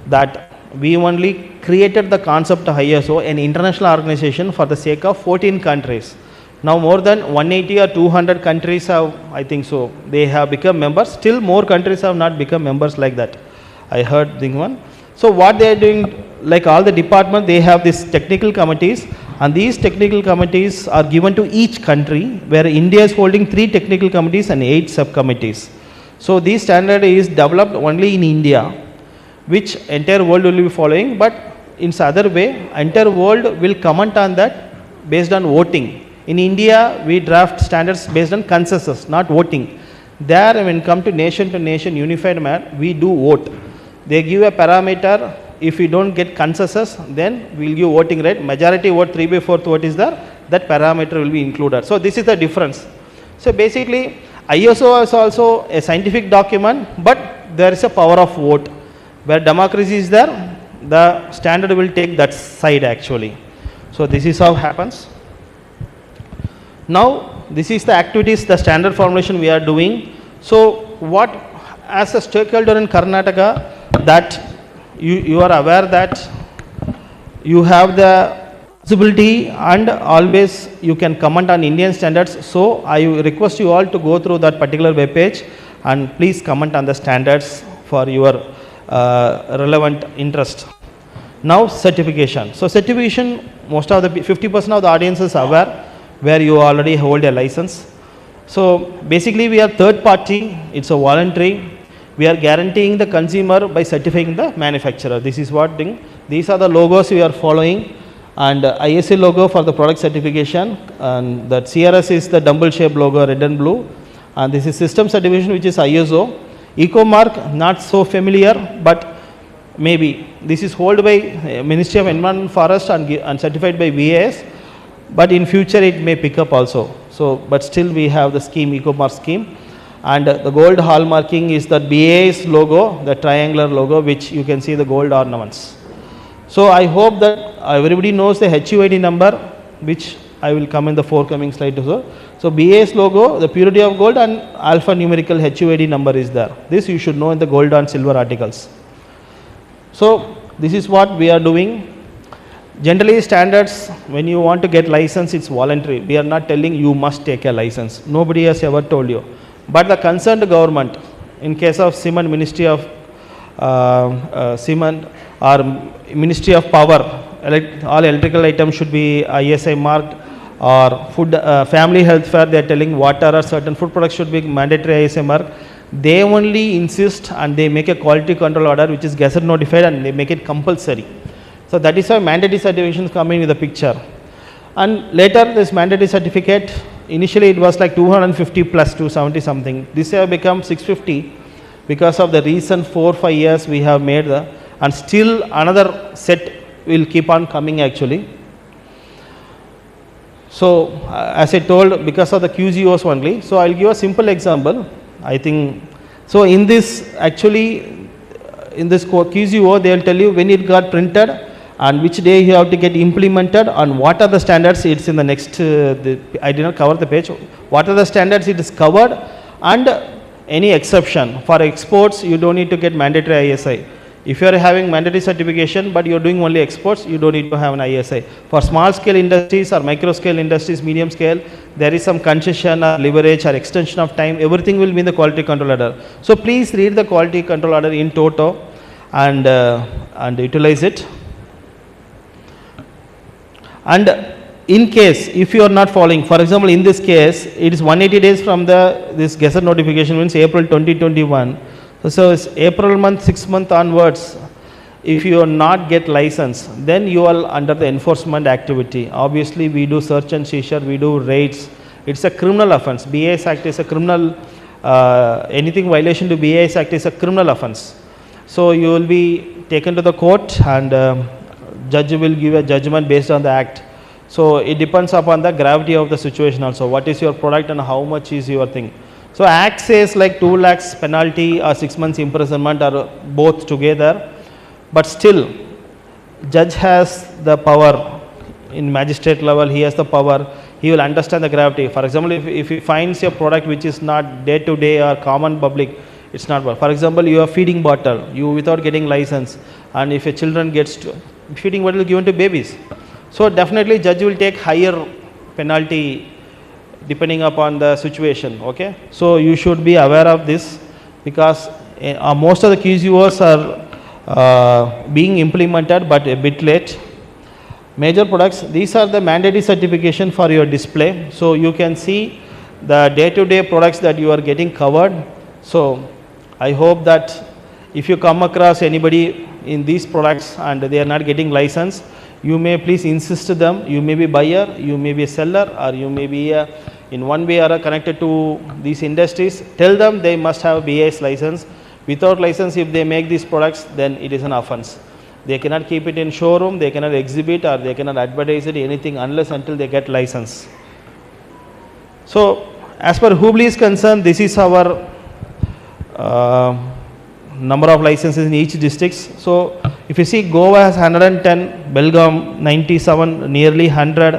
that we only created the concept of ISO, an international organization for the sake of 14 countries. Now more than 180 or 200 countries have, I think so, they have become members. Still more countries have not become members like that. I heard thing one. So what they are doing, like all the departments, they have these technical committees, and these technical committees are given to each country, where India is holding 3 technical committees and 8 subcommittees. So this standard is developed only in India, which entire world will be following, but in other way, entire world will comment on that based on voting. In India, we draft standards based on consensus, not voting. There, when it comes to nation unified manner, we do vote. They give a parameter. If we don't get consensus, then we'll give voting right. Majority vote, 3/4 vote is there, that parameter will be included. So this is the difference. So basically, ISO is also a scientific document, but there is a power of vote. Where democracy is there, the standard will take that side actually. So this is how happens. Now this is the activities, the standard formulation we are doing. So what, as a stakeholder in Karnataka, that you are aware that you have the possibility and always you can comment on Indian standards. So I request you all to go through that particular web page and please comment on the standards for your relevant interest. Now certification. So certification, most of the 50% of the audience is aware where you already hold a license. So basically we are third party, it's a voluntary. We are guaranteeing the consumer by certifying the manufacturer. This is what thing. These are the logos we are following, and ISA logo for the product certification, and that CRS is the dumbbell shaped logo, red and blue, and this is system certification, which is ISO. Ecomark, not so familiar, but maybe this is held by Ministry of Environment and Forest and certified by BIS, but in future it may pick up also. So, but still we have the scheme, Ecomark scheme, and the gold hallmarking is the BIS logo, the triangular logo, which you can see the gold ornaments. So I hope that everybody knows the HUID number, which I will come in the forthcoming slide also. So BIS logo, the purity of gold, and alphanumerical HUID number is there. This you should know in the gold and silver articles. So this is what we are doing. Generally standards, when you want to get license, it's voluntary. We are not telling you must take a license. Nobody has ever told you. But the concerned government, in case of cement, Ministry of cement or Ministry of Power, all electrical items should be ISI marked, or food, family health fare, they are telling water or certain food products should be mandatory ISI mark. They only insist and they make a quality control order which is gazette notified, and they make it compulsory. So that is why mandatory certifications come in with the picture. And later this mandatory certificate, initially it was like 250 plus 270 something. This have become 650 because of the recent 4-5 years we have made the, and still another set will keep on coming actually. So as I told, because of the QGOs only. So I will give a simple example. I think, so in this actually, in this QGO they will tell you when it got printed and which day you have to get implemented and what are the standards. It's in the next, I did not cover the page. What are the standards it is covered, and any exception. For exports you don't need to get mandatory ISI. If you are having mandatory certification but you are doing only exports, you don't need to have an ISI. For small scale industries or micro scale industries, medium scale, there is some concession or leverage or extension of time. Everything will be in the quality control order. So please read the quality control order in toto and utilize it. And in case if you are not following, for example, in this case, it is 180 days from this gazette notification, means April 2021. So it's April month, 6 month onwards. If you are not get license, then you are under the enforcement activity. Obviously, we do search and seizure, we do raids. It's a criminal offence. BIS Act is a criminal. Anything violation to BIS Act is a criminal offence. So you will be taken to the court, and judge will give a judgment based on the act. So it depends upon the gravity of the situation also. What is your product and how much is your thing. So act says like 2 lakhs penalty or 6 months imprisonment or both together, but still judge has the power in magistrate level. He has the power, he will understand the gravity. For example, if he finds a product which is not day to day or common public, it's not worth. For example, you are feeding bottle, you without getting license, and if a children gets to, feeding bottle given to babies, so definitely judge will take higher penalty depending upon the situation. Okay, so you should be aware of this, because most of the QCOs are being implemented but a bit late. Major products, these are the mandatory certification for your display. So you can see the day-to-day products that you are getting covered. So I hope that if you come across anybody in these products and they are not getting license, you may please insist to them. You may be buyer, you may be a seller, or you may be in one way or connected to these industries. Tell them they must have BIS license. Without license, if they make these products, then it is an offense. They cannot keep it in showroom, they cannot exhibit, or they cannot advertise it, anything, unless until they get license. So as per Hubli is concerned, this is our number of licenses in each district. So if you see, Goa has 110, Belgaum 97, nearly 100,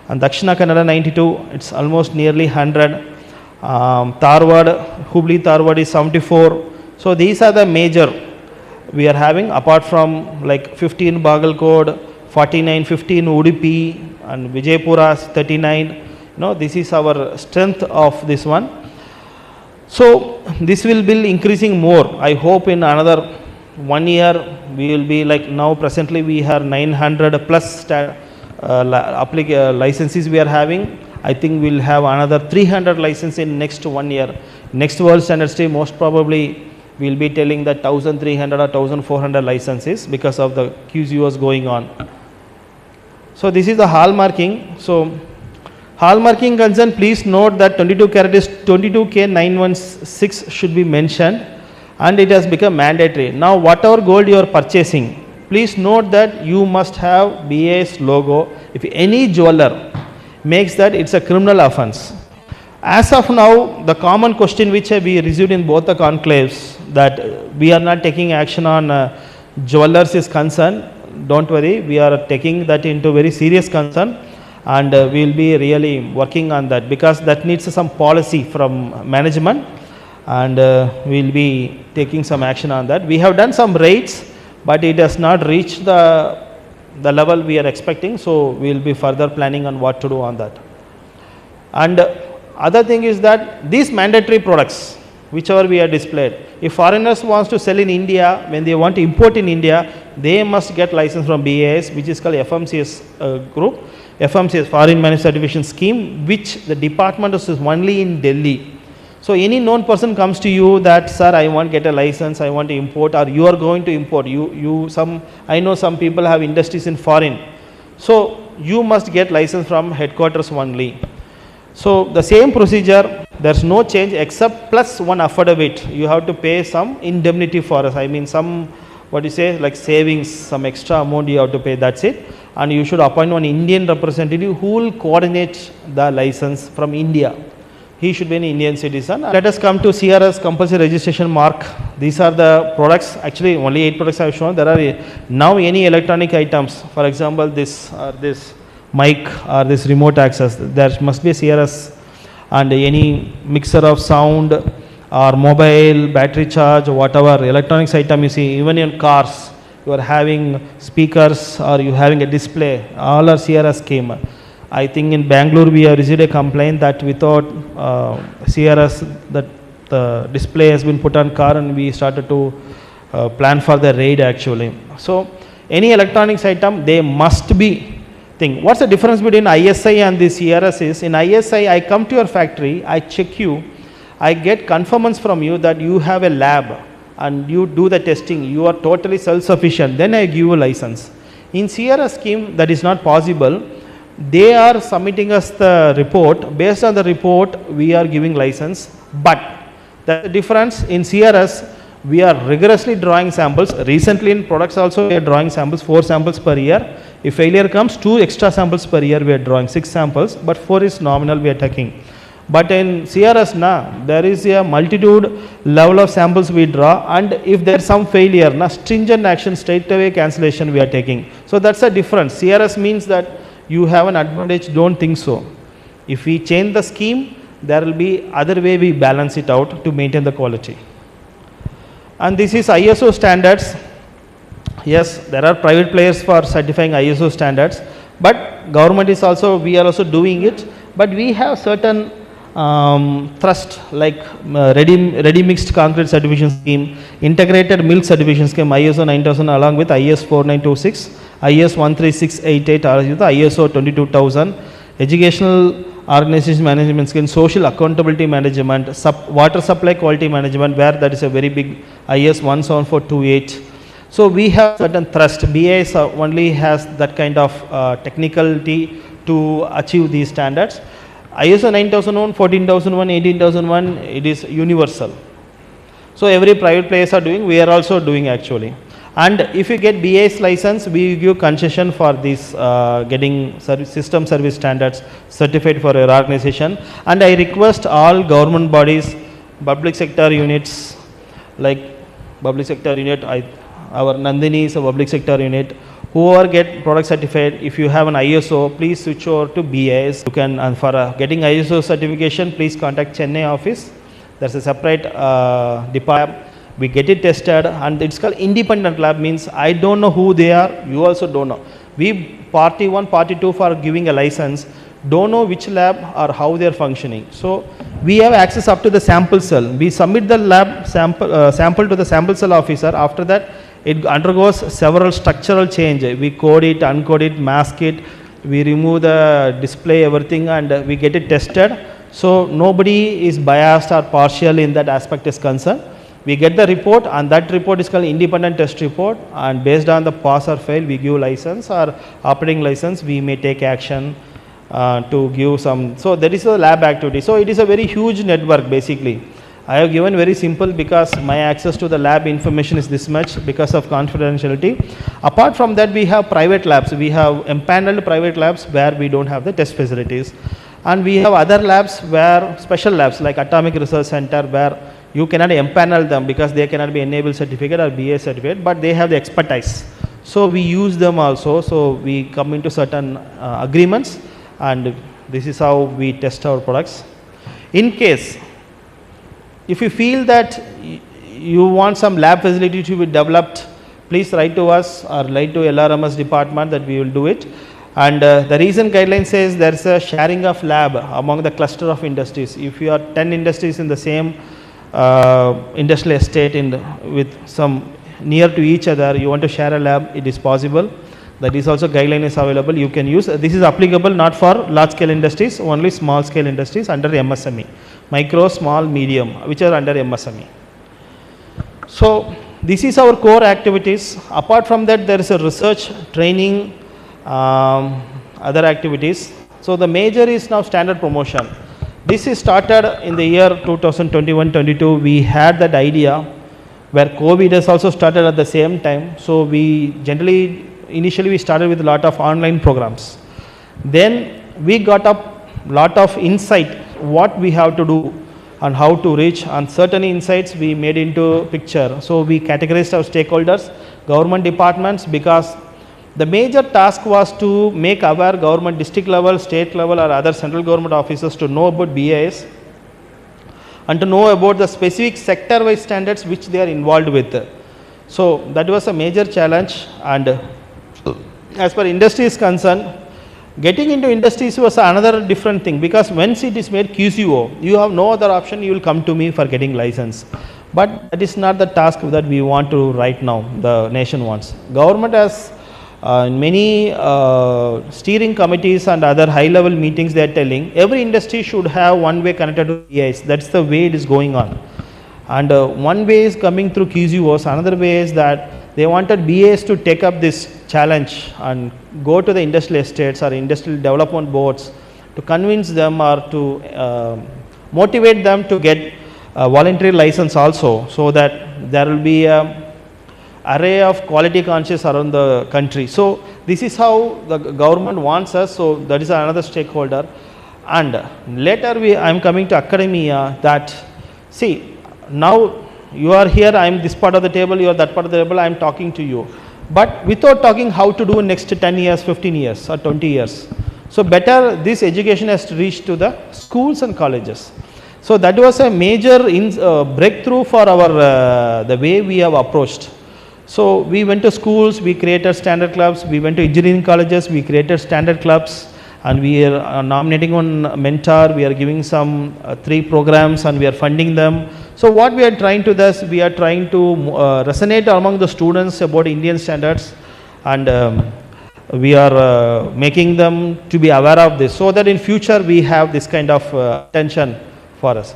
and Dakshina Kannada 92, it's almost nearly 100. Dharwad, Hubli Dharwad is 74. So these are the major we are having, apart from like 15 Bagalkot, 49, 15 Udupi, and Vijaypura 39. No, this is our strength of this one. So this will be increasing more. I hope in another 1 year we will be like, now presently we have 900 plus licenses we are having. I think we will have another 300 licenses in next 1 year. Next World Standards Day, most probably we will be telling that 1300 or 1400 licenses, because of the QCOs going on. So this is the hallmarking. So hallmarking concern, please note that 22 karat is 22K916 should be mentioned, and it has become mandatory. Now whatever gold you are purchasing, please note that you must have BIS logo. If any jeweler makes that, it's a criminal offense. As of now, the common question which we received in both the conclaves, that we are not taking action on jewelers is concerned. Don't worry, we are taking that into very serious concern, and we will be really working on that, because that needs some policy from management, and we will be taking some action on that. We have done some raids, but it has not reached the level we are expecting, so we will be further planning on what to do on that. And other thing is that these mandatory products, whichever we are displayed, if foreigners wants to sell in India, when they want to import in India, they must get license from BIS, which is called FMCS group. FMCS, Foreign Manufacturing Certification Scheme, which the department is only in Delhi. So any known person comes to you that, sir, I want to get a license, I want to import, or you are going to import. I know some people have industries in foreign. So you must get license from headquarters only. So the same procedure, there's no change except plus one affidavit. You have to pay some indemnity for us. I mean some, what you say, like savings, some extra amount you have to pay, that's it. And you should appoint one Indian representative who will coordinate the license from India. He should be an Indian citizen. Let us come to CRS compulsory registration mark. These are the products. Actually only 8 products I have shown. There are now any electronic items, for example this or this mic or this remote access, there must be a CRS, and any mixer of sound or mobile, battery charge, whatever electronics item you see, even in cars, you are having speakers or you having a display, all are CRS scheme. I think in Bangalore we have received a complaint that without CRS, that the display has been put on car, and we started to plan for the raid actually. So any electronics item, they must be thing. What's the difference between ISI and this CRS is, in ISI I come to your factory, I check you, I get confirmance from you that you have a lab and you do the testing, you are totally self-sufficient, then I give you a license. In CRS scheme that is not possible. They are submitting us the report, based on the report we are giving license, but the difference in CRS, we are rigorously drawing samples. Recently in products also we are drawing samples, 4 samples per year. If failure comes, 2 extra samples per year we are drawing, 6 samples, but 4 is nominal we are taking. But in CRS there is a multitude level of samples we draw, and if there is some failure, stringent action, straight away cancellation we are taking. So that's the difference. CRS means that you have an advantage, don't think so. If we change the scheme, there will be other way we balance it out to maintain the quality. And this is ISO standards. Yes, there are private players for certifying ISO standards, but government is also, we are also doing it, but we have certain thrust like ready mixed concrete certification scheme, integrated milk certification scheme, ISO 9000 along with IS 4926, IS 13688 or the ISO 22000, educational organization management scheme, social accountability management, water supply quality management, where that is a very big IS 17428. So we have certain thrust. BIS only has that kind of technicality to achieve these standards. ISO 9001, 14001, 18001, it is universal. So every private players are doing, we are also doing actually. And if you get BIS license, we give concession for this getting system service standards certified for your organization. And I request all government bodies, public sector units, like public sector unit, our Nandini is a public sector unit, whoever get product certified, if you have an ISO, please switch over to BIS. You can, and for getting ISO certification, please contact Chennai office. There's a separate department. We get it tested, and it's called independent lab, means I don't know who they are, you also don't know. We party 1, party 2 for giving a license, don't know which lab or how they are functioning. So we have access up to the sample cell. We submit the lab sample to the sample cell officer. After that, it undergoes several structural change. We code it, uncode it, mask it, we remove the display, everything, and we get it tested. So nobody is biased or partial in that aspect is concerned. We get the report, and that report is called independent test report, and based on the pass or fail, we give license or operating license. We may take action to give some. So that is a lab activity. So it is a very huge network basically. I have given very simple because my access to the lab information is this much because of confidentiality. Apart from that, we have private labs. We have empaneled private labs where we don't have the test facilities. And we have other labs where, special labs like Atomic Research Center, where you cannot empanel them because they cannot be enabled certificate or BA certificate, but they have the expertise. So we use them also. So we come into certain agreements, and this is how we test our products. In case, if you feel that you want some lab facility to be developed, please write to us or write to LRMS department, that we will do it. And the recent guideline says there is a sharing of lab among the cluster of industries. If you are 10 industries in the same industrial estate with some near to each other, you want to share a lab, it is possible. That is also guideline is available, you can use. This is applicable not for large scale industries, only small scale industries under MSME. Micro, small, medium, which are under MSME. So this is our core activities. Apart from that, there is a research, training, other activities. So the major is now standard promotion. This is started in the year 2021-22. We had that idea where COVID has also started at the same time. So we generally, initially we started with a lot of online programs. Then we got up lot of insight what we have to do and how to reach, and certain insights we made into picture. So we categorized our stakeholders, government departments, because the major task was to make aware government district level, state level or other central government officers to know about BIS, and to know about the specific sector wise standards which they are involved with. So that was a major challenge, and as per industry is concerned, getting into industries was another different thing, because once it is made QCO, you have no other option, you will come to me for getting license. But that is not the task that we want to right now, the nation wants. Government has many steering committees and other high level meetings, they are telling every industry should have one way connected to BIS. That's the way it is going on. And one way is coming through QCOs, another way is that they wanted BIS to take up this challenge and go to the industrial estates or industrial development boards to convince them or to motivate them to get a voluntary license also, so that there will be a array of quality conscious around the country. So this is how the government wants us, so that is another stakeholder. And later I am coming to academia, that see, now you are here, I am this part of the table, you are that part of the table, I am talking to you. But without talking how to do next 10 years, 15 years or 20 years. So better this education has to reach to the schools and colleges. So that was a major breakthrough for our the way we have approached. So we went to schools, we created standard clubs, we went to engineering colleges, we created standard clubs, and we are nominating one mentor, we are giving some 3 programs and we are funding them. So what we are trying to do, we are trying to resonate among the students about Indian standards, and we are making them to be aware of this, so that in future we have this kind of attention for us.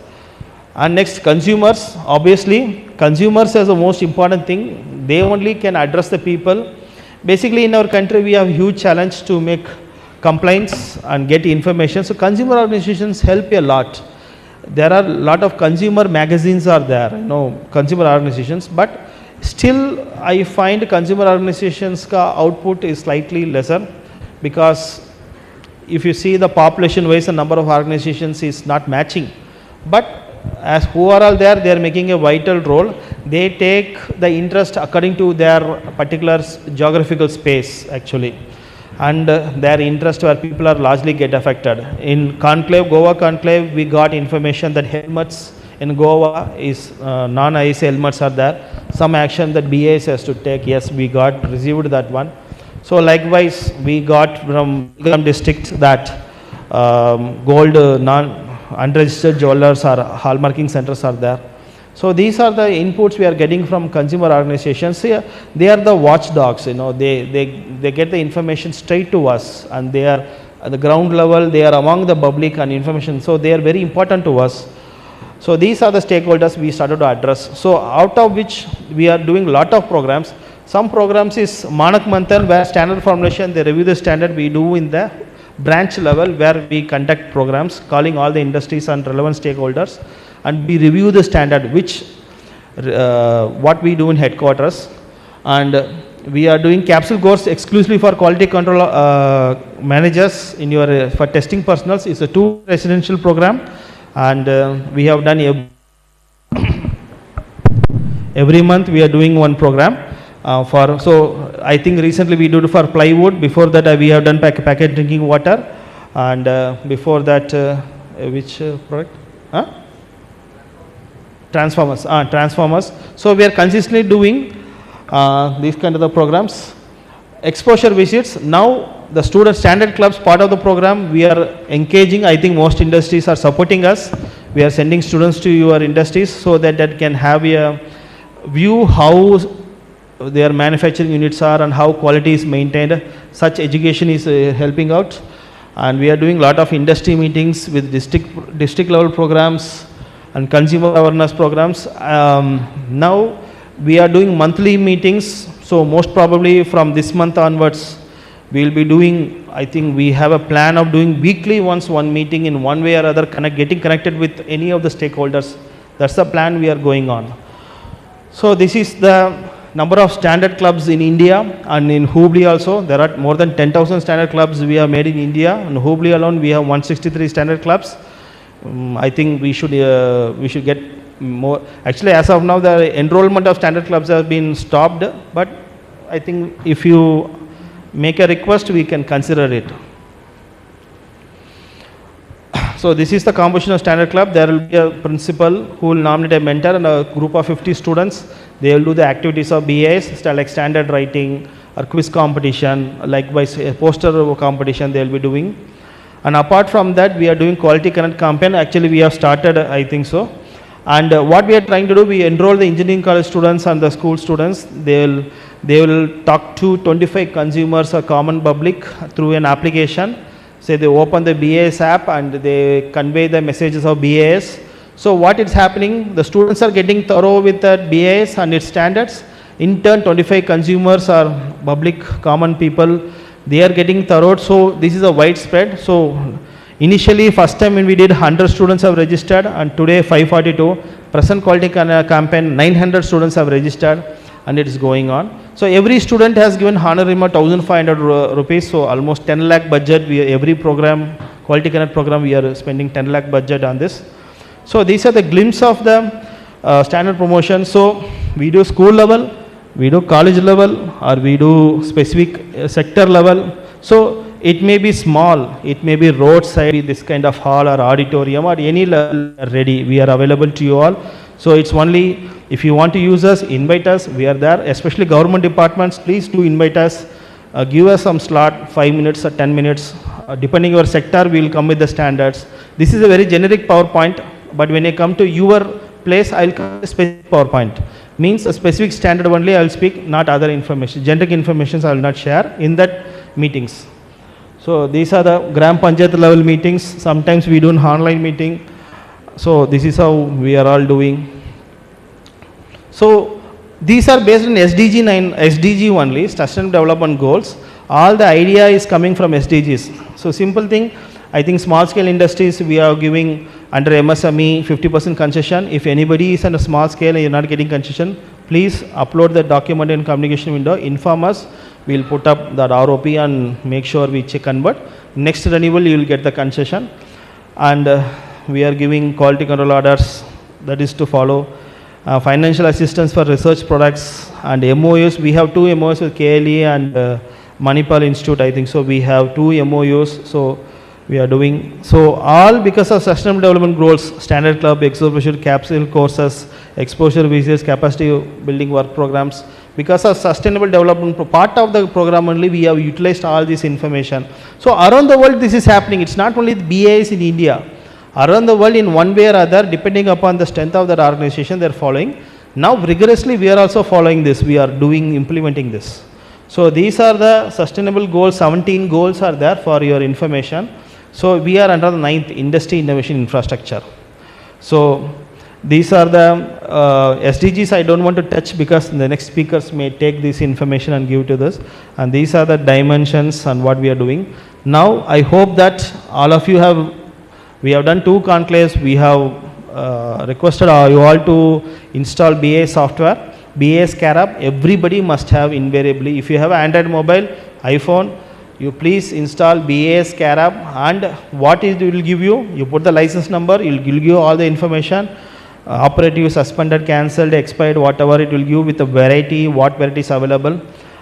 And next, consumers. Obviously consumers is the most important thing, they only can address the people. Basically in our country we have huge challenge to make complaints and get information, so consumer organizations help a lot. There are a lot of consumer magazines are there, consumer organizations, but still I find consumer organizations ka output is slightly lesser, because if you see the population wise, the number of organizations is not matching. But as who are all there, they are making a vital role. They take the interest according to their particular geographical space actually, and their interest where people are largely get affected. In conclave, Goa conclave, we got information that helmets in Goa is non-IC helmets are there. Some action that BIS has to take, yes, we received that one. So likewise we got from district that gold unregistered jewelers or hallmarking centers are there. So these are the inputs we are getting from consumer organizations. They are the watchdogs, they get the information straight to us, and they are at the ground level, they are among the public and information, so they are very important to us. So these are the stakeholders we started to address. So out of which we are doing lot of programs. Some programs is Manak Manthan, where standard formulation, they review the standard, we do in the branch level where we conduct programs calling all the industries and relevant stakeholders, and we review the standard, which what we do in headquarters. And we are doing capsule course exclusively for quality control managers in your for testing personals. It's a 2 residential program, and we have done every month we are doing one program. So I think recently we did for plywood, before that we have done packet drinking water, and before that which product? Transformers. So we are consistently doing these kind of the programs. Exposure visits. Now the student standard clubs part of the program, we are engaging. I think most industries are supporting us. We are sending students to your industries so that can have a view how their manufacturing units are and how quality is maintained. Such education is helping out, and we are doing lot of industry meetings with district level programs and consumer awareness programs. Now we are doing monthly meetings, so most probably from this month onwards we will be doing, I think we have a plan of doing weekly once one meeting in one way or other, getting connected with any of the stakeholders. That's the plan we are going on. So this is the number of standard clubs in India, and in Hubli also there are more than 10,000 standard clubs we have made in India. In Hubli alone we have 163 standard clubs. I think we should get more. Actually, as of now the enrollment of standard clubs has been stopped, but I think if you make a request we can consider it. So this is the composition of standard club. There will be a principal who will nominate a mentor and a group of 50 students. They will do the activities of BIS, like standard writing or quiz competition, likewise a poster competition they will be doing. And apart from that, we are doing quality connect campaign. Actually, we have started, I think so. And what we are trying to do, we enroll the engineering college students and the school students. They will talk to 25 consumers or common public through an application. Say they open the BIS app and they convey the messages of BIS. So what is happening, the students are getting thorough with that BIS and its standards. In turn, 25 consumers or public common people, they are getting thorough. So this is a widespread. So initially, first time when we did 100 students have registered, and today 542. Present quality campaign, 900 students have registered, and it is going on. So every student has given honorarium 1,500 rupees. So almost 10 lakh budget. Every program, quality connect program, we are spending 10 lakh budget on this. So these are the glimpse of the standard promotion. So we do school level, we do college level, or we do specific sector level. So it may be small, it may be roadside, this kind of hall or auditorium or any level ready. We are available to you all. So it's only, if you want to use us, invite us, we are there. Especially government departments, please do invite us. Give us some slot, 5 minutes or 10 minutes. Depending your sector, we will come with the standards. This is a very generic PowerPoint, but when I come to your place, I will come with a specific PowerPoint. Means a specific standard only I will speak, not other information. Generic information I will not share in that meetings. So these are the Gram Panchayat level meetings. Sometimes we do an online meeting. So this is how we are all doing. So these are based on SDG only, Sustainable Development Goals. All the idea is coming from SDGs. So simple thing, I think small scale industries, we are giving under MSME 50% concession. If anybody is on a small scale and you're not getting concession, please upload the document in communication window, inform us. We'll put up that ROP and make sure we check convert. Next renewal, you will get the concession. And we are giving quality control orders, that is to follow. Financial assistance for research products and MOUs. We have 2 MOUs with KLE and Manipal Institute, I think. So we have 2 MOUs. So we are doing. So all because of Sustainable Development Goals, Standard Club, exposure capsule courses, exposure visits, capacity building work programs. Because of sustainable development, part of the program only we have utilized all this information. So around the world this is happening. It's not only the BIS in India. Around the world in one way or other, depending upon the strength of that organization, they are following. Now rigorously we are also following this. We are implementing this. So these are the sustainable goals. 17 goals are there for your information. So we are under the 9th Industry Innovation Infrastructure. So these are the SDGs I don't want to touch because the next speakers may take this information and give to this. And these are the dimensions and what we are doing. Now I hope that all of you we have done 2 conclaves. We have requested you all to install BIS software, BIS Carab. Everybody must have invariably. If you have Android mobile, iPhone, you please install BIS Carab, and what it will give you, you put the license number, it will give you all the information, operative, suspended, cancelled, expired, whatever it will give you with a variety, what variety is available.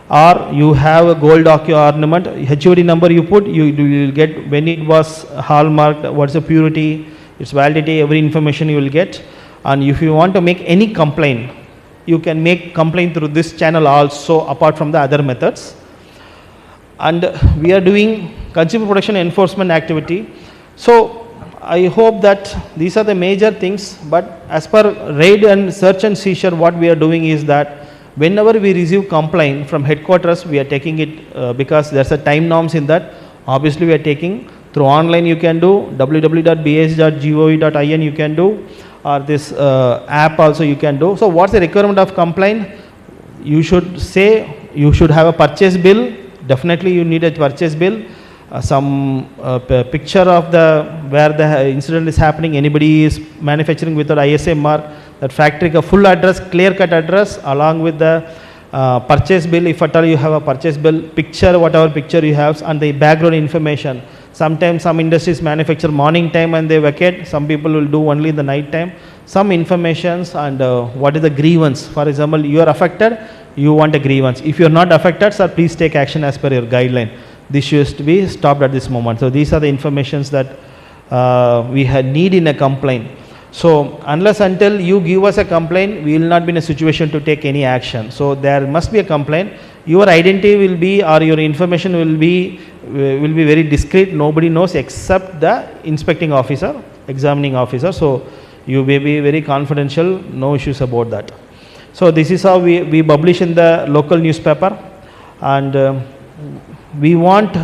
Or you have a gold ornament, HOD number you put, you will get when it was hallmarked, what's the purity, its validity, every information you will get. And if you want to make any complaint, you can make complaint through this channel also, apart from the other methods. And we are doing consumer protection enforcement activity. So I hope that these are the major things, but as per raid and search and seizure, what we are doing is that whenever we receive complaint from headquarters, we are taking it because there's a time norms in that. Obviously we are taking through online, you can do www.bis.gov.in, you can do, or this app also you can do. So what's the requirement of complaint? You should say, you should have a purchase bill. Definitely you need a purchase bill, some picture of where the incident is happening, anybody is manufacturing without ISA mark, that factory a full address, clear cut address, along with the purchase bill, if at all you have a purchase bill, picture, whatever picture you have, and the background information. Sometimes some industries manufacture morning time and they vacate, some people will do only in the night time. Some informations and what is the grievance. For example, you are affected, you want a grievance. If you are not affected, sir, please take action as per your guideline. This used to be stopped at this moment. So these are the informations that we had need in a complaint. So unless until you give us a complaint, we will not be in a situation to take any action. So there must be a complaint. Your identity will be, or your information will be very discreet. Nobody knows except the inspecting officer, examining officer. So you may be very confidential. No issues about that. So this is how we publish in the local newspaper, and we want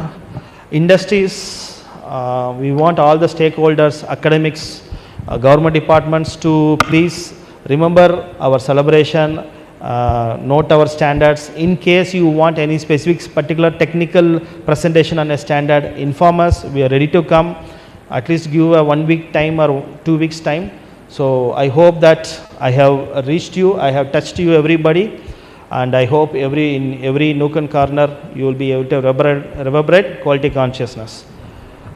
industries, we want all the stakeholders, academics, government departments to please remember our celebration, note our standards. In case you want any specific particular technical presentation on a standard, inform us. We are ready to come. At least give a 1 week time or 2 weeks time. So I hope that I have reached you, I have touched you everybody, and I hope in every nook and corner you will be able to reverberate quality consciousness.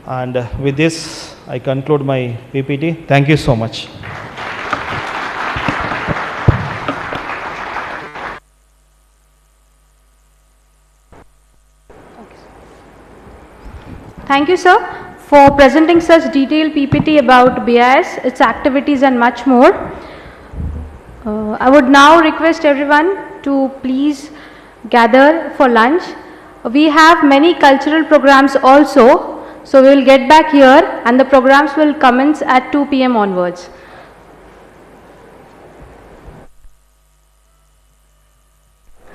And with this, I conclude my PPT. Thank you so much. Thank you, sir, for presenting such detailed PPT about BIS, its activities and much more. I would now request everyone to please gather for lunch. We have many cultural programs also, so we will get back here and the programs will commence at 2 p.m. onwards.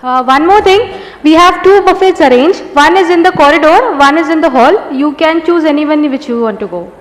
One more thing, we have 2 buffets arranged. One is in the corridor, one is in the hall. You can choose anyone which you want to go.